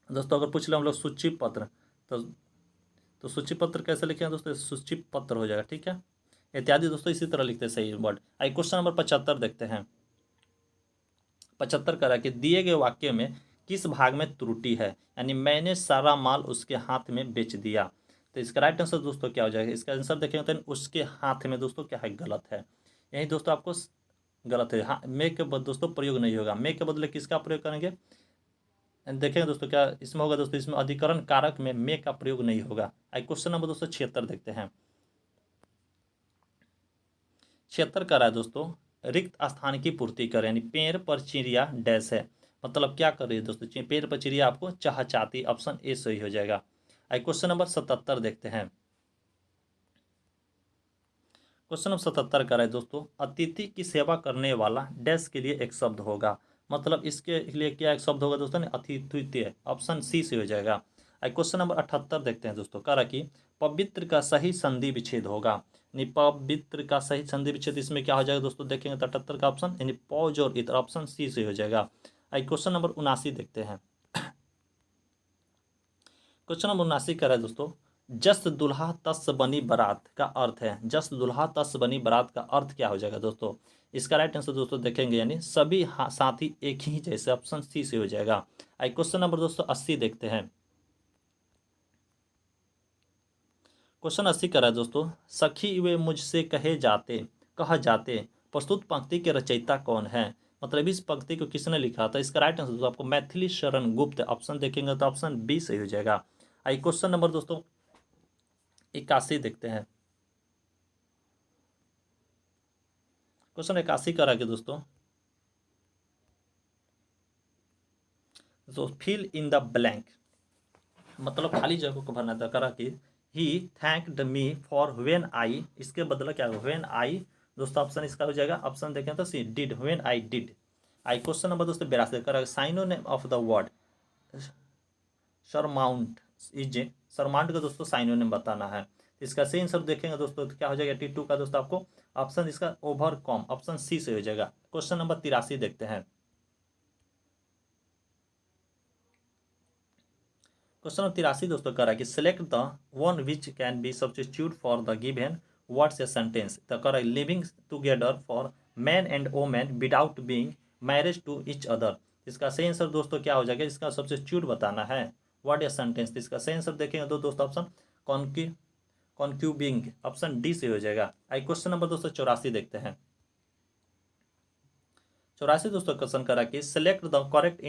Speaker 1: दोस्तों अगर पूछ ले हम लोग सूची पत्र, तो सूची पत्र कैसे लिखेंगे दोस्तों? सूची पत्र हो जाएगा। ठीक है, इत्यादि दोस्तों इसी तरह लिखते हैं सही वर्ड। आइए क्वेश्चन नंबर 75 देखते हैं। 75 करा कि दिए गए वाक्य में किस भाग में त्रुटि है? यानी मैंने सारा माल उसके हाथ में बेच दिया। तो इसका राइट आंसर दोस्तों क्या हो जाएगा, इसका आंसर देखेंगे तो उसके हाथ में दोस्तों क्या है, गलत है। यही दोस्तों आपको गलत है। हाँ, मे के बाद दोस्तों प्रयोग नहीं होगा, मे के बदले किसका प्रयोग करेंगे, देखेंगे दोस्तों क्या इसमें होगा दोस्तों, इसमें अधिकरण कारक में मे का प्रयोग नहीं होगा। आई क्वेश्चन नंबर दोस्तों 76 देखते हैं। 76 का रहा है दोस्तों, रिक्त स्थान की पूर्ति करें, यानी पेड़ पर चिड़िया डैश है, मतलब क्या कर रही है दोस्तों, पेड़ पर चिड़िया आपको चहचहाती, ऑप्शन ए सही हो जाएगा। आई क्वेश्चन नंबर 77 देखते हैं। क्वेश्चन नंबर 77 का है दोस्तों, अतिथि की सेवा करने वाला डैश के लिए एक शब्द होगा, मतलब इसके लिए क्या एक शब्द होगा दोस्तों, अतिथ्य, ऑप्शन सी से हो जाएगा। क्वेश्चन नंबर 78 देखते हैं दोस्तों, कह रहा कि पवित्र का सही संधि विच्छेद होगा, यानी पवित्र का सही संधि विच्छेद इसमें क्या हो जाएगा दोस्तों, देखेंगे तो 78 का ऑप्शन यानी पौज और इतर, ऑप्शन सी से हो जाएगा। क्वेश्चन नंबर 79 देखते हैं। क्वेश्चन नंबर 79 कर रहा है दोस्तों, जस दुल्हा तस बनी बारात का अर्थ है, जस दुल्हा तस बनी बारात का अर्थ क्या हो जाएगा दोस्तों, इसका राइट आंसर दोस्तों देखेंगे यानी सभी साथी एक ही जैसे, ऑप्शन सी से हो जाएगा। आई क्वेश्चन नंबर दोस्तों 80 देखते हैं। क्वेश्चन 80 कर रहा है दोस्तों, सखी वे मुझसे कह जाते प्रस्तुत पंक्ति के रचयिता कौन है, मतलब इस पंक्ति को किसने लिखा था, इसका राइट आंसर दोस्तों आपको मैथिली शरण गुप्त, ऑप्शन देखेंगे तो ऑप्शन बी सही हो जाएगा। आई क्वेश्चन नंबर दोस्तों 81 देखते हैं। क्वेश्चन 81 करा के दोस्तों, तो फिल इन द ब्लैंक, मतलब खाली जगह को भरना था, करा कि he thanked me for when I, इसके बदला क्या होगा, व्हेन आई दोस्तों, ऑप्शन इसका हो जाएगा, ऑप्शन देखें तो see did, when I did. I question number दोस्तों 82 करा, synonym of the word surmount is, surmount का दोस्तों साइनोनिम बताना है, इसका सही आंसर देखेंगे दोस्तों तो क्या हो जाएगा 82 का दोस्तों आपको ऑप्शन इसका ओवरकम, ऑप्शन सी से हो जाएगा। क्वेश्चन नंबर 83 देखते हैं। क्वेश्चन नंबर 83 दोस्तों कह रहा है कि select the one which can be substitute for the given words a sentence, तो कह रहा है living together for man and women without being marriage to each other, इसका सही आंसर दोस्तों क्या हो जाएगा, इसका सब्स्टिट्यूट बताना है वर्ड या सेंटेंस, इसका सही आंसर देखेंगे तो दोस्तों ऑप्शन कॉन्क्यूबिंग, ऑप्शन डी से हो जाएगा। आई क्वेश्चन नंबर दोस्तों 84 देखते हैं। 84 दोस्तों क्वेश्चन करा कि select the correct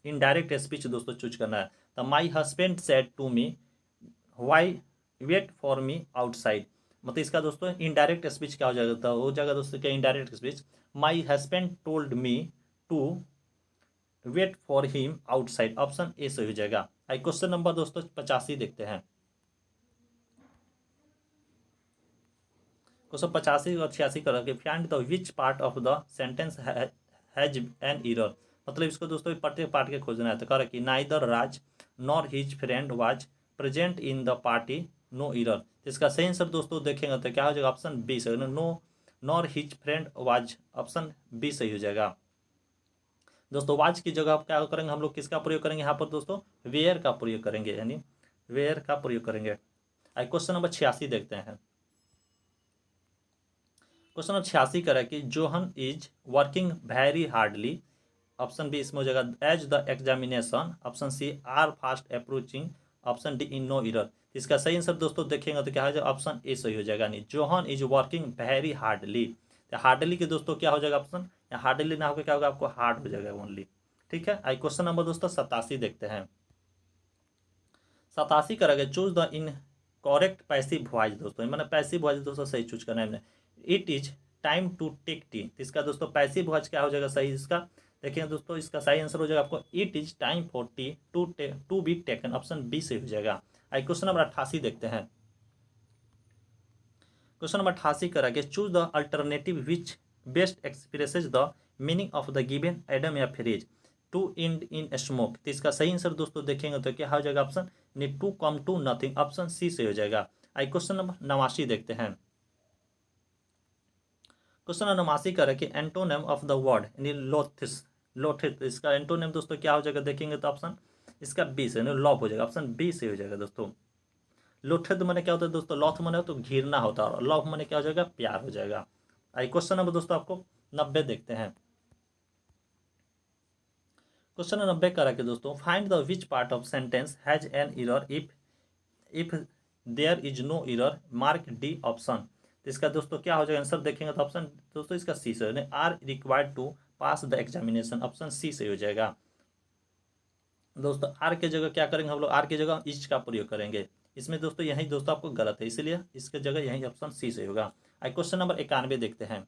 Speaker 1: indirect speech दोस्तों चूज करना है, तो my husband said to me why wait for me outside, मतलब इसका दोस्तों इनडायरेक्ट स्पीच क्या हो जाएगा, तो हो जाएगा दोस्तों क्या indirect speech, my husband told me to wait for him outside, option A से हो जाएगा। आई क्वेश्चन नंबर दोस्तों 85 देखते हैं। क्वेश्चन 85 और 86 करके find the which part of the sentence has an error, मतलब इसको दोस्तों प्रत्येक पार्ट के खोजना है, तो कह रहा कि neither Raj nor his friend was present in the party no error, इसका सही आंसर दोस्तों देखेंगे तो क्या हो जाएगा, ऑप्शन बी सही, no nor his friend was, option B सही हो जाएगा। दोस्तों वाज की जगह क्या करेंगे हम लोग, किसका प्रयोग करेंगे यहाँ पर दोस्तों, वेयर का प्रयोग करेंगे, यानी वेयर का प्रयोग करेंगे। आई क्वेश्चन नंबर 86 देखते हैं। क्वेश्चन नंबर 86 करें कि John is working very hardly, option B इसमें हो जाएगा as the examination, option C are fast approaching, option D in no error, इसका सही आंसर दोस्तों देखेंगे तो क्या हो जाएगा, ऑप्शन ए सही हो जाएगा, नहीं Johan is working very hardly, तो हार्डली के दोस्तों क्या हो जाएगा ऑप्शन, हार्डली ना होकर क्या होगा आपको हार्ड हो जाएगा ओनली, ठीक है। आई क्वेश्चन नंबर दोस्तों 87 देखते हैं। 87 करेंगे choose the in correct passive voice दोस्तों, मैंने पैसिव वॉइस दोस्तों सही चूज करना है हमने, it is time to take tea, इसका दोस्तों पैसिव वॉइस क्या हो जाएगा सही, इसका देखिए दोस्तों इसका सही आंसर हो जाएगा आपको it is time for tea to be taken, option B से हो जाएगा। आई क्वेश्चन नंबर 88 देखते हैं। क्वेश्चन नंबर 88 करेंगे choose the alternative which best expresses the meaning of the given idiom या phrase to end in smoke, तो इसका सही आंसर दोस्तों देखेंगे तो क्या हो जाएगा option to come to nothing, option C से हो जाएगा। आई क्वेश्चन नंबर 89 देखते हैं। क्वेश्चन नंबर 89 करें कि एंटोनिम ऑफ द वर्ड यानी लोथिस, लोथित इसका एंटोनिम दोस्तों क्या हो जाएगा देखेंगे तो ऑप्शन इसका बी से लॉफ हो जाएगा, ऑप्शन बी से हो जाएगा दोस्तों। लोथित मैंने क्या होता है दोस्तों, लॉथ मैंने तो घिरना होता है, और लॉफ मैंने क्या हो जाएगा प्यार हो जाएगा। आई क्वेश्चन नंबर दोस्तों आपको 90 देखते हैं। क्वेश्चन 90 करा के दोस्तों find the which part of sentence has an error if there is no error, mark D option. तो इसका दोस्तों क्या हो जाएगा आंसर देखेंगे तो ऑप्शन दोस्तों इसका सी से, are required to pass the examination, option C से हो जाएगा। दोस्तों आर के जगह क्या करेंगे हम लोग, आर की जगह इज का प्रयोग करेंगे। इसमें दोस्तों यही दोस्तों आपको गलत है, इसलिए इसके जगह यही ऑप्शन सी से होगा। क्वेश्चन नंबर 91 देखते हैं।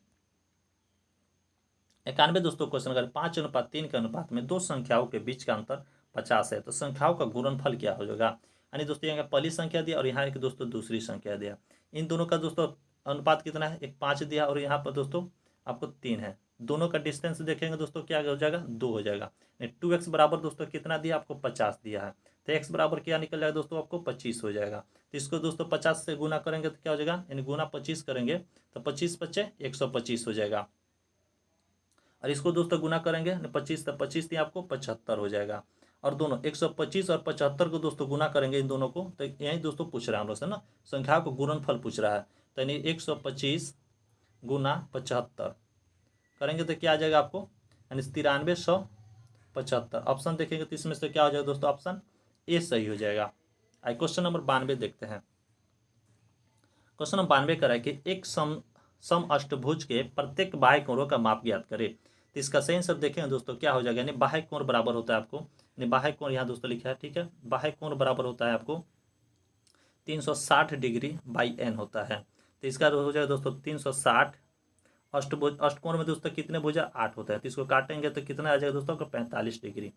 Speaker 1: 91 दोस्तों क्वेश्चन अगर 5:3 के अनुपात में दो संख्याओं के बीच का अंतर 50 है तो संख्याओं का गुणनफल क्या हो जाएगा। यानी दोस्तों यहाँ पहली संख्या दिया और यहाँ एक दोस्तों दूसरी संख्या दिया, इन दोनों का दोस्तों अनुपात कितना है, एक 5 दिया और यहाँ पर दोस्तों आपको 3 है। दोनों का डिस्टेंस देखेंगे दोस्तों क्या हो जाएगा, 2 हो जाएगा। 2x बराबर दोस्तों कितना दिया आपको, 50 दिया है। तो x बराबर क्या निकल जाएगा दोस्तों आपको 25 हो जाएगा। तो इसको दोस्तों 50 से गुना करेंगे तो क्या हो जाएगा, यानी गुना 25 करेंगे तो 25 बचे 125 हो जाएगा। और इसको दोस्तों गुना करेंगे 25 तो 25 दिया आपको 75 हो जाएगा। और दोनों 125 और 75 को दोस्तों गुना करेंगे इन दोनों को, तो यही दोस्तों पूछ रहा है हम लोग से ना, संख्या को गुणनफल पूछ रहा है। तो यानी 125 गुना 75 करेंगे तो क्या आ जाएगा आपको, यानी 9375। ऑप्शन देखेंगे तो इसमें से क्या हो जाएगा दोस्तों, ऑप्शन ए सही हो जाएगा। क्वेश्चन नंबर 92 देखते हैं। क्वेश्चन नंबर 92 करा है कि एक सम अष्टभुज के प्रत्येक बाह्य कोणों का माप ज्ञात करे। तो इसका सही आंसर देखेंगे दोस्तों क्या हो जाएगा, यानी बाह्य कोण बराबर होता है आपको, यानी बाह्य कोण यहाँ दोस्तों लिखा है, ठीक है। बाह्य कोण बराबर होता है आपको 360 डिग्री बाई एन होता है। तो इसका हो जाएगा दोस्तों 360। अष्टभुज अष्टकोण में दोस्तों कितने भुजा, 8 होता है। तो इसको काटेंगे तो कितना आ जाएगा दोस्तों आपको 45 डिग्री,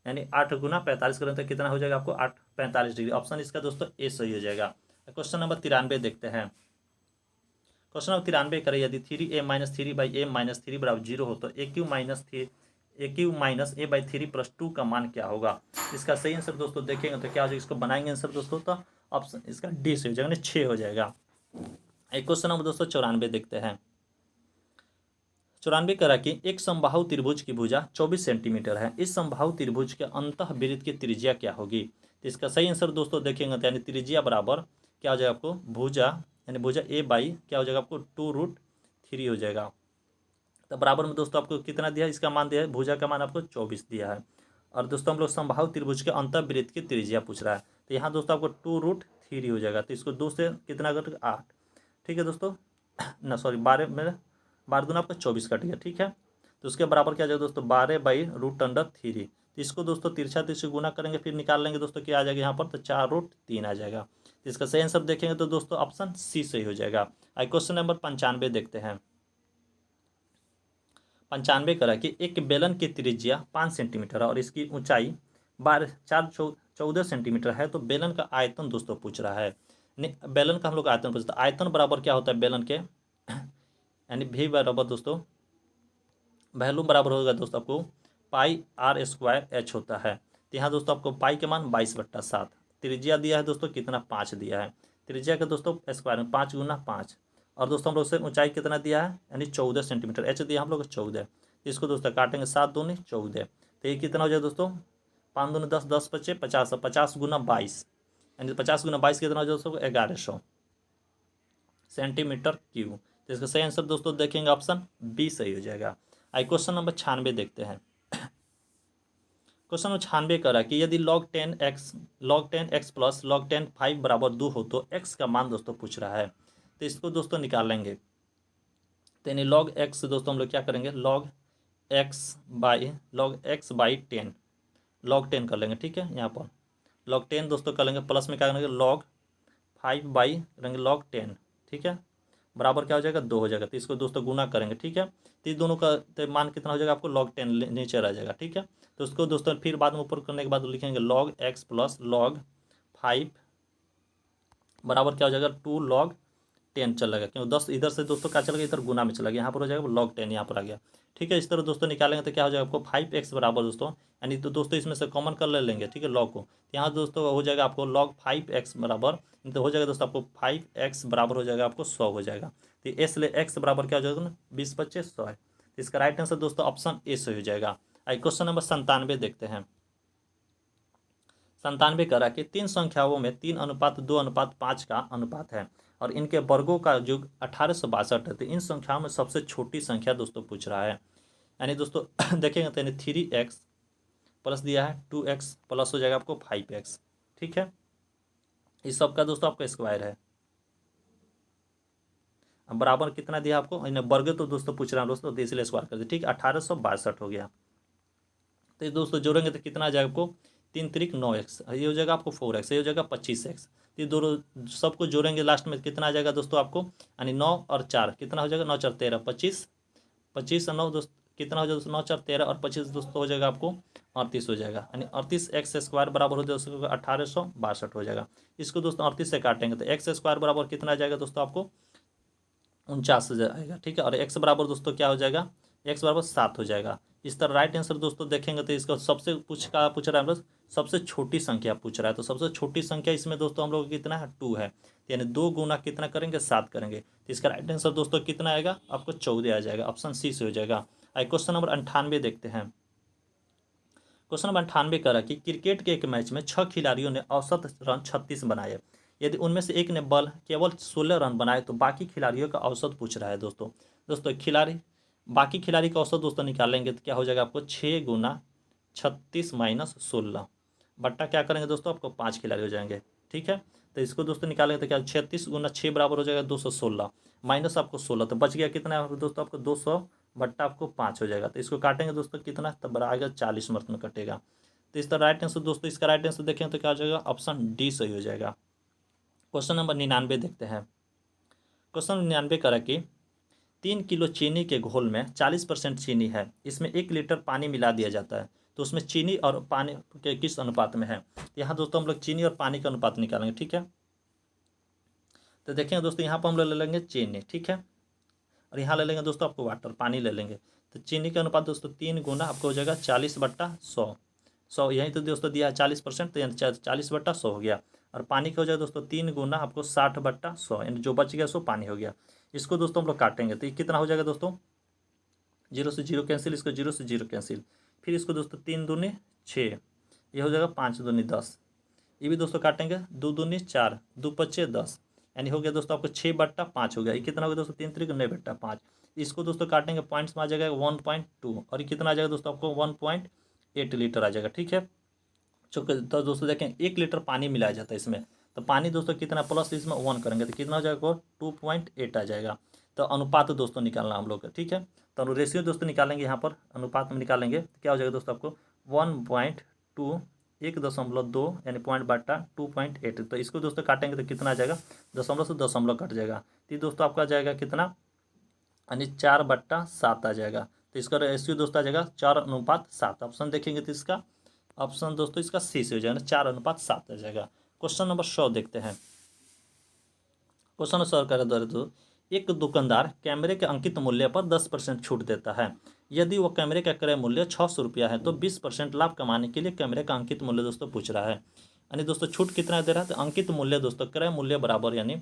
Speaker 1: यानी 8 गुना 45 करें तो कितना हो जाएगा आपको 8 45 डिग्री। ऑप्शन इसका दोस्तों ए सही हो जाएगा। क्वेश्चन नंबर 93 देखते हैं। क्वेश्चन नंबर 93 करें, यदि 3a-3/a-3 बराबर 0 हो तो a³ - a/3 + 2 का मान क्या होगा। इसका सही आंसर दोस्तों देखेंगे तो क्या हो जाएगा, इसको बनाएंगे आंसर दोस्तों तो ऑप्शन इसका डी से हो जाएगा, 6 हो जाएगा। एक क्वेश्चन नंबर दोस्तों 94 देखते हैं। 94 करा कि एक समबाहु त्रिभुज की भुजा 24 सेंटीमीटर है, इस समबाहु त्रिभुज के अंतःवृत्त की त्रिज्या क्या होगी। तो इसका सही आंसर दोस्तों देखेंगे तो यानी त्रिज्या बराबर क्या हो जाएगा आपको, भुजा यानी भुजा ए बाई क्या हो जाएगा आपको 2√3 हो जाएगा। तो बराबर में दोस्तों आपको कितना दिया है, इसका मान दिया है, भुजा का मान आपको 24 दिया है। और दोस्तों हम लोग समबाहु त्रिभुज के अंतःवृत्त की त्रिज्या पूछ रहा है। तो यहाँ दोस्तों आपको 2√3 हो जाएगा। तो इसको 2 से कितना कट 8, ठीक है दोस्तों ना सॉरी 12 में 12 दूना आपका 24 कट गया, ठीक है। तो उसके बराबर क्या आ जाएगा दोस्तों 12/√3। तो इसको दोस्तों तिरछा तिरछे गुना करेंगे फिर निकाल लेंगे दोस्तों क्या आ जाएगा यहाँ पर, तो 4√3 आ जाएगा। तो इसका सही आंसर देखेंगे तो दोस्तों ऑप्शन सी सही हो जाएगा। क्वेश्चन नंबर 95 देखते हैं। 95 करा कि एक बेलन की त्रिज्या 5 सेंटीमीटर है और इसकी ऊंचाई 14 सेंटीमीटर है, तो बेलन का आयतन दोस्तों पूछ रहा है। नहीं बेलन का हम लोग आयतन पूछते हैं, आयतन बराबर क्या होता है बेलन के, यानी भी बराबर दोस्तों वैल्यूम बराबर होगा दोस्तों आपको πr² होता है। तो यहाँ दोस्तों आपको पाई के मान 22/7, त्रिज्या दिया है दोस्तों कितना 5 दिया है, त्रिज्या का दोस्तों स्क्वायर में 5 गुना 5, और दोस्तों हम लोग से ऊंचाई कितना दिया है, यानी 14 सेंटीमीटर, एच दिया हम लोग 14। इसको दोस्तों काटेंगे 7 दूनी 14, तो ये कितना हो जाएगा दोस्तों 5 दूनी 10, 10 बचे 50, 50 गुना 22, यानी 50 गुना 22 कितना हो जाएगा दोस्तों 1100 सेंटीमीटर क्यूब। तो इसका सही आंसर दोस्तों देखेंगे ऑप्शन बी सही हो जाएगा। क्वेश्चन नंबर 96 देखते हैं। क्वेश्चन नंबर 96 करा कि यदि log 10x प्लस log 10 5 बराबर 2 हो तो x का मान दोस्तों पूछ रहा है। तो इसको दोस्तों निकाल लेंगे, तो यानी log x दोस्तों हम लोग क्या करेंगे log x बाई 10 log 10 कर लेंगे, ठीक है। यहाँ पर log 10 दोस्तों कर लेंगे, प्लस में क्या करेंगे log 5 बाई करेंगे log 10, ठीक है, बराबर क्या हो जाएगा 2 हो जाएगा। तो इसको दोस्तों गुना करेंगे, ठीक है। तो इस दोनों का तो मान कितना हो जाएगा आपको log 10 नीचे रह जाएगा, ठीक है। तो उसको दोस्तों फिर बाद में ऊपर करने के बाद लिखेंगे log x प्लस log 5 बराबर क्या हो जाएगा 2 log 10 चलेगा, क्योंकि 10 इधर से दोस्तों क्या चलेगा इधर गुना में चला गया, यहाँ पर हो जाएगा log 10 यहाँ पर आ गया, ठीक है। इस तरह दोस्तों निकालेंगे तो क्या हो जाएगा आपको 5x बराबर दोस्तों, यानी तो दोस्तों इसमें से कॉमन कर ले लेंगे, ठीक है लॉग को। तो यहाँ दोस्तों हो जाएगा आपको log 5x बराबर, तो हो जाएगा दोस्तों आपको 5x बराबर हो जाएगा आपको 100 हो जाएगा। तो एस ले x बराबर क्या हो जाएगा 20 × 25 100 है। तो इसका राइट आंसर दोस्तों ऑप्शन ए से हो जाएगा। क्वेश्चन नंबर 97 देखते हैं। 97 करा कि 3 संख्याओं में 3:2:5 का अनुपात है और इनके वर्गों का योग 1862 है। तो इन संख्याओं में सबसे छोटी संख्या दोस्तों पूछ रहा है, यानी दोस्तों देखेंगे तो यानी 3x प्लस दिया है 2x प्लस हो जाएगा आपको 5x, ठीक है। इस सब का दोस्तों आपका स्क्वायर है। अब बराबर कितना दिया आपको, इन्हें वर्ग तो दोस्तों पूछ रहा हूँ दोस्तों, तो इसलिए स्क्वायर कर दिया। ठीक है, 1862 हो गया। तो ये दोस्तों जोड़ेंगे तो कितना आ जाएगा आपको, 3×3 = 9x, ये हो जाएगा आपको 4x, ये हो जाएगा 25x। ये दोनों सबको जोड़ेंगे लास्ट में कितना आ जाएगा दोस्तों आपको, यानी 9 और 4 कितना हो जाएगा, 9 4 13, 25, 25 और 9 दोस्त कितना हो जाएगा दोस्तों, 9 4 13 और 25 दोस्तों हो जाएगा आपको 38 हो जाएगा, यानी 38x² बराबर हो जाएगा दोस्तों 1862 हो जाएगा। इसको दोस्तों 38 से काटेंगे तो x² बराबर कितना आ जाएगा दोस्तों आपको, 49 आएगा। ठीक है, और x बराबर दोस्तों क्या हो जाएगा, x बराबर 7 हो जाएगा। इस तरह राइट आंसर दोस्तों देखेंगे तो इसका सबसे पूछ रहा है हम लोग, सबसे छोटी संख्या पूछ रहा है, तो सबसे छोटी संख्या इसमें दोस्तों हम लोग कितना है, 2 है, यानी 2 गुना कितना करेंगे, 7 करेंगे। तो इसका राइट आंसर दोस्तों कितना आएगा आपको, 14 आ जाएगा, ऑप्शन सी से हो जाएगा। क्वेश्चन नंबर 98 देखते हैं। क्वेश्चन नंबर 98 कह रहा है कि क्रिकेट के एक मैच में 6 खिलाड़ियों ने औसत रन 36 बनाए, यदि उनमें से एक ने बल केवल 16 रन बनाए तो बाकी खिलाड़ियों का औसत पूछ रहा है। दोस्तों बाकी खिलाड़ी का औसत दोस्तों निकालेंगे तो क्या हो जाएगा आपको, 6×36 - 16 बट्टा क्या करेंगे दोस्तों, आपको 5 खिलाड़ी हो जाएंगे। ठीक है, तो इसको दोस्तों निकालेंगे तो क्या, 36×6 बराबर हो जाएगा 216, माइनस आपको 16, तो बच गया कितना है दोस्तों आपको, 200 बट्टा आपको 5 हो जाएगा। तो इसको काटेंगे दोस्तों कितना, तब बड़ा आएगा 40 मिनट में कटेगा। तो इसका राइट आंसर दोस्तों, इसका राइट आंसर देखें तो क्या हो जाएगा, ऑप्शन डी सही हो जाएगा। क्वेश्चन नंबर 99 देखते हैं। क्वेश्चन 99 करा कि 3 किलो चीनी के घोल में 40% चीनी है, इसमें 1 लीटर पानी मिला दिया जाता है, तो उसमें चीनी और पानी के किस अनुपात में है। यहाँ दोस्तों हम लोग चीनी और पानी का अनुपात निकालेंगे। ठीक है, तो देखेंगे दोस्तों यहाँ पर हम लोग ले लेंगे चीनी, ठीक है, और यहाँ ले लेंगे दोस्तों आपको वाटर, पानी ले लेंगे। तो चीनी का अनुपात दोस्तों 3 गुना आपको हो जाएगा 40/100, यहीं तो दोस्तों दिया है 40%, तो यानी 40/100 हो गया। और पानी का हो जाएगा दोस्तों 3 गुना आपको 60/100, यानी जो बच गया सो पानी हो गया। इसको दोस्तों हम लोग काटेंगे तो ये कितना हो जाएगा दोस्तों, 0 से 0 कैंसिल, इसको 0 से 0 कैंसिल, फिर इसको दोस्तों 3 दूनी 6, ये हो जाएगा 5 दूनी 10, ये भी दोस्तों काटेंगे 2 दूनी 4, 2 5 10, यानी हो गया दोस्तों आपको 6/5 हो गया। ये कितना हो गया दोस्तों, 3 3 9/5। इसको दोस्तों काटेंगे पॉइंट्स में आ जाएगा 1.2, और ये कितना आ जाएगा दोस्तों आपको 1.8 लीटर आ जाएगा। ठीक है, चूँकि तो दोस्तों देखें 1 लीटर पानी मिलाया जाता है इसमें, तो पानी दोस्तों कितना प्लस इसमें 1 करेंगे तो कितना हो जाएगा, 2.8 आ जाएगा। तो अनुपात दोस्तों निकालना हम लोग का। ठीक है, तो रेशियो दोस्तों निकालेंगे, यहाँ पर अनुपात में निकालेंगे तो क्या हो जाएगा दोस्तों आपको 1.2 1.2 यानी पॉइंट/2.8। तो इसको दोस्तों काटेंगे तो कितना आ जाएगा, दशमलव से दशमलव कट जाएगा, तो दोस्तों आपका आ जाएगा कितना, यानी 4/7 आ जाएगा। तो इसका रेशियो दोस्तों आ जाएगा 4:7। ऑप्शन देखेंगे तो इसका ऑप्शन दोस्तों इसका सी से हो जाएगा, 4:7 आ जाएगा। क्वेश्चन नंबर 100 देखते हैं। क्वेश्चन नंबर 100 का दो, एक दुकानदार कैमरे के अंकित मूल्य पर 10% छूट देता है, यदि वो कैमरे का क्रय मूल्य 600 रुपया है तो 20% लाभ कमाने के लिए कैमरे का अंकित मूल्य दोस्तों पूछ रहा है। यानी दोस्तों छूट कितना दे रहा है, तो अंकित मूल्य दोस्तों क्रय मूल्य बराबर, यानी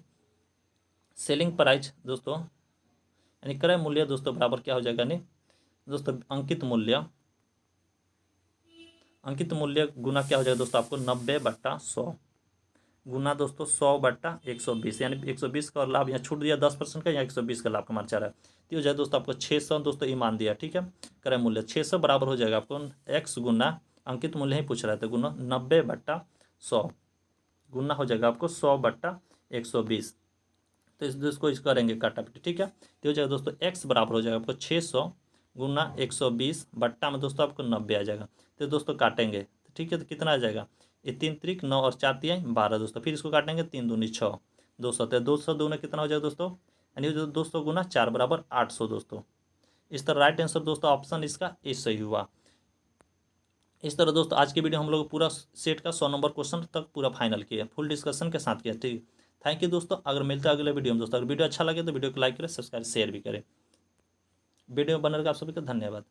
Speaker 1: सेलिंग प्राइस दोस्तों, यानी क्रय मूल्य दोस्तों बराबर क्या हो जाएगा, यानी दोस्तों अंकित मूल्य गुना क्या हो जाएगा दोस्तों आपको 90/100 गुना दोस्तों 100/120, यानी 120 का लाभ यहाँ छूट दिया 10% का, यहाँ 120 का लाभ कमाना चाह रहा है। तो हो जाए दोस्तों आपको 600 दोस्तों ये मान दिया। ठीक है, क्रय मूल्य 600 बराबर हो जाएगा आपको x गुना अंकित मूल्य ही पूछ रहा था, गुना 90/100 गुना हो जाएगा आपको 100/120। तो इसको करेंगे काटापीटी। ठीक है, तो हो जाएगा दोस्तों x बराबर हो जाएगा आपको 600 गुना 120 बट्टा में दोस्तों आपको 90 आ जाएगा। तो दोस्तों काटेंगे, ठीक है, तो कितना आ जाएगा, ये 3 त्रिक 9 और 4 तिहाई 12 दोस्तों, फिर इसको काटेंगे 3 दूनी 6, 200, तो 200 दूना कितना हो जाएगा दोस्तों, यानी 200 गुना 4 बराबर 800 दोस्तों। इस तरह राइट आंसर दोस्तों ऑप्शन इसका ए सही हुआ। इस तरह दोस्तों आज की वीडियो हम लोग पूरा सेट का 100 नंबर क्वेश्चन तक पूरा फाइनल किया, फुल डिस्कशन के साथ किया। ठीक, थैंक यू दोस्तों। अगर मिलते हैं अगले वीडियो में दोस्तों, अगर वीडियो अच्छा लगे तो वीडियो को लाइक करें, सब्सक्राइब शेयर भी करें। वीडियो बनने का आप सभी का धन्यवाद।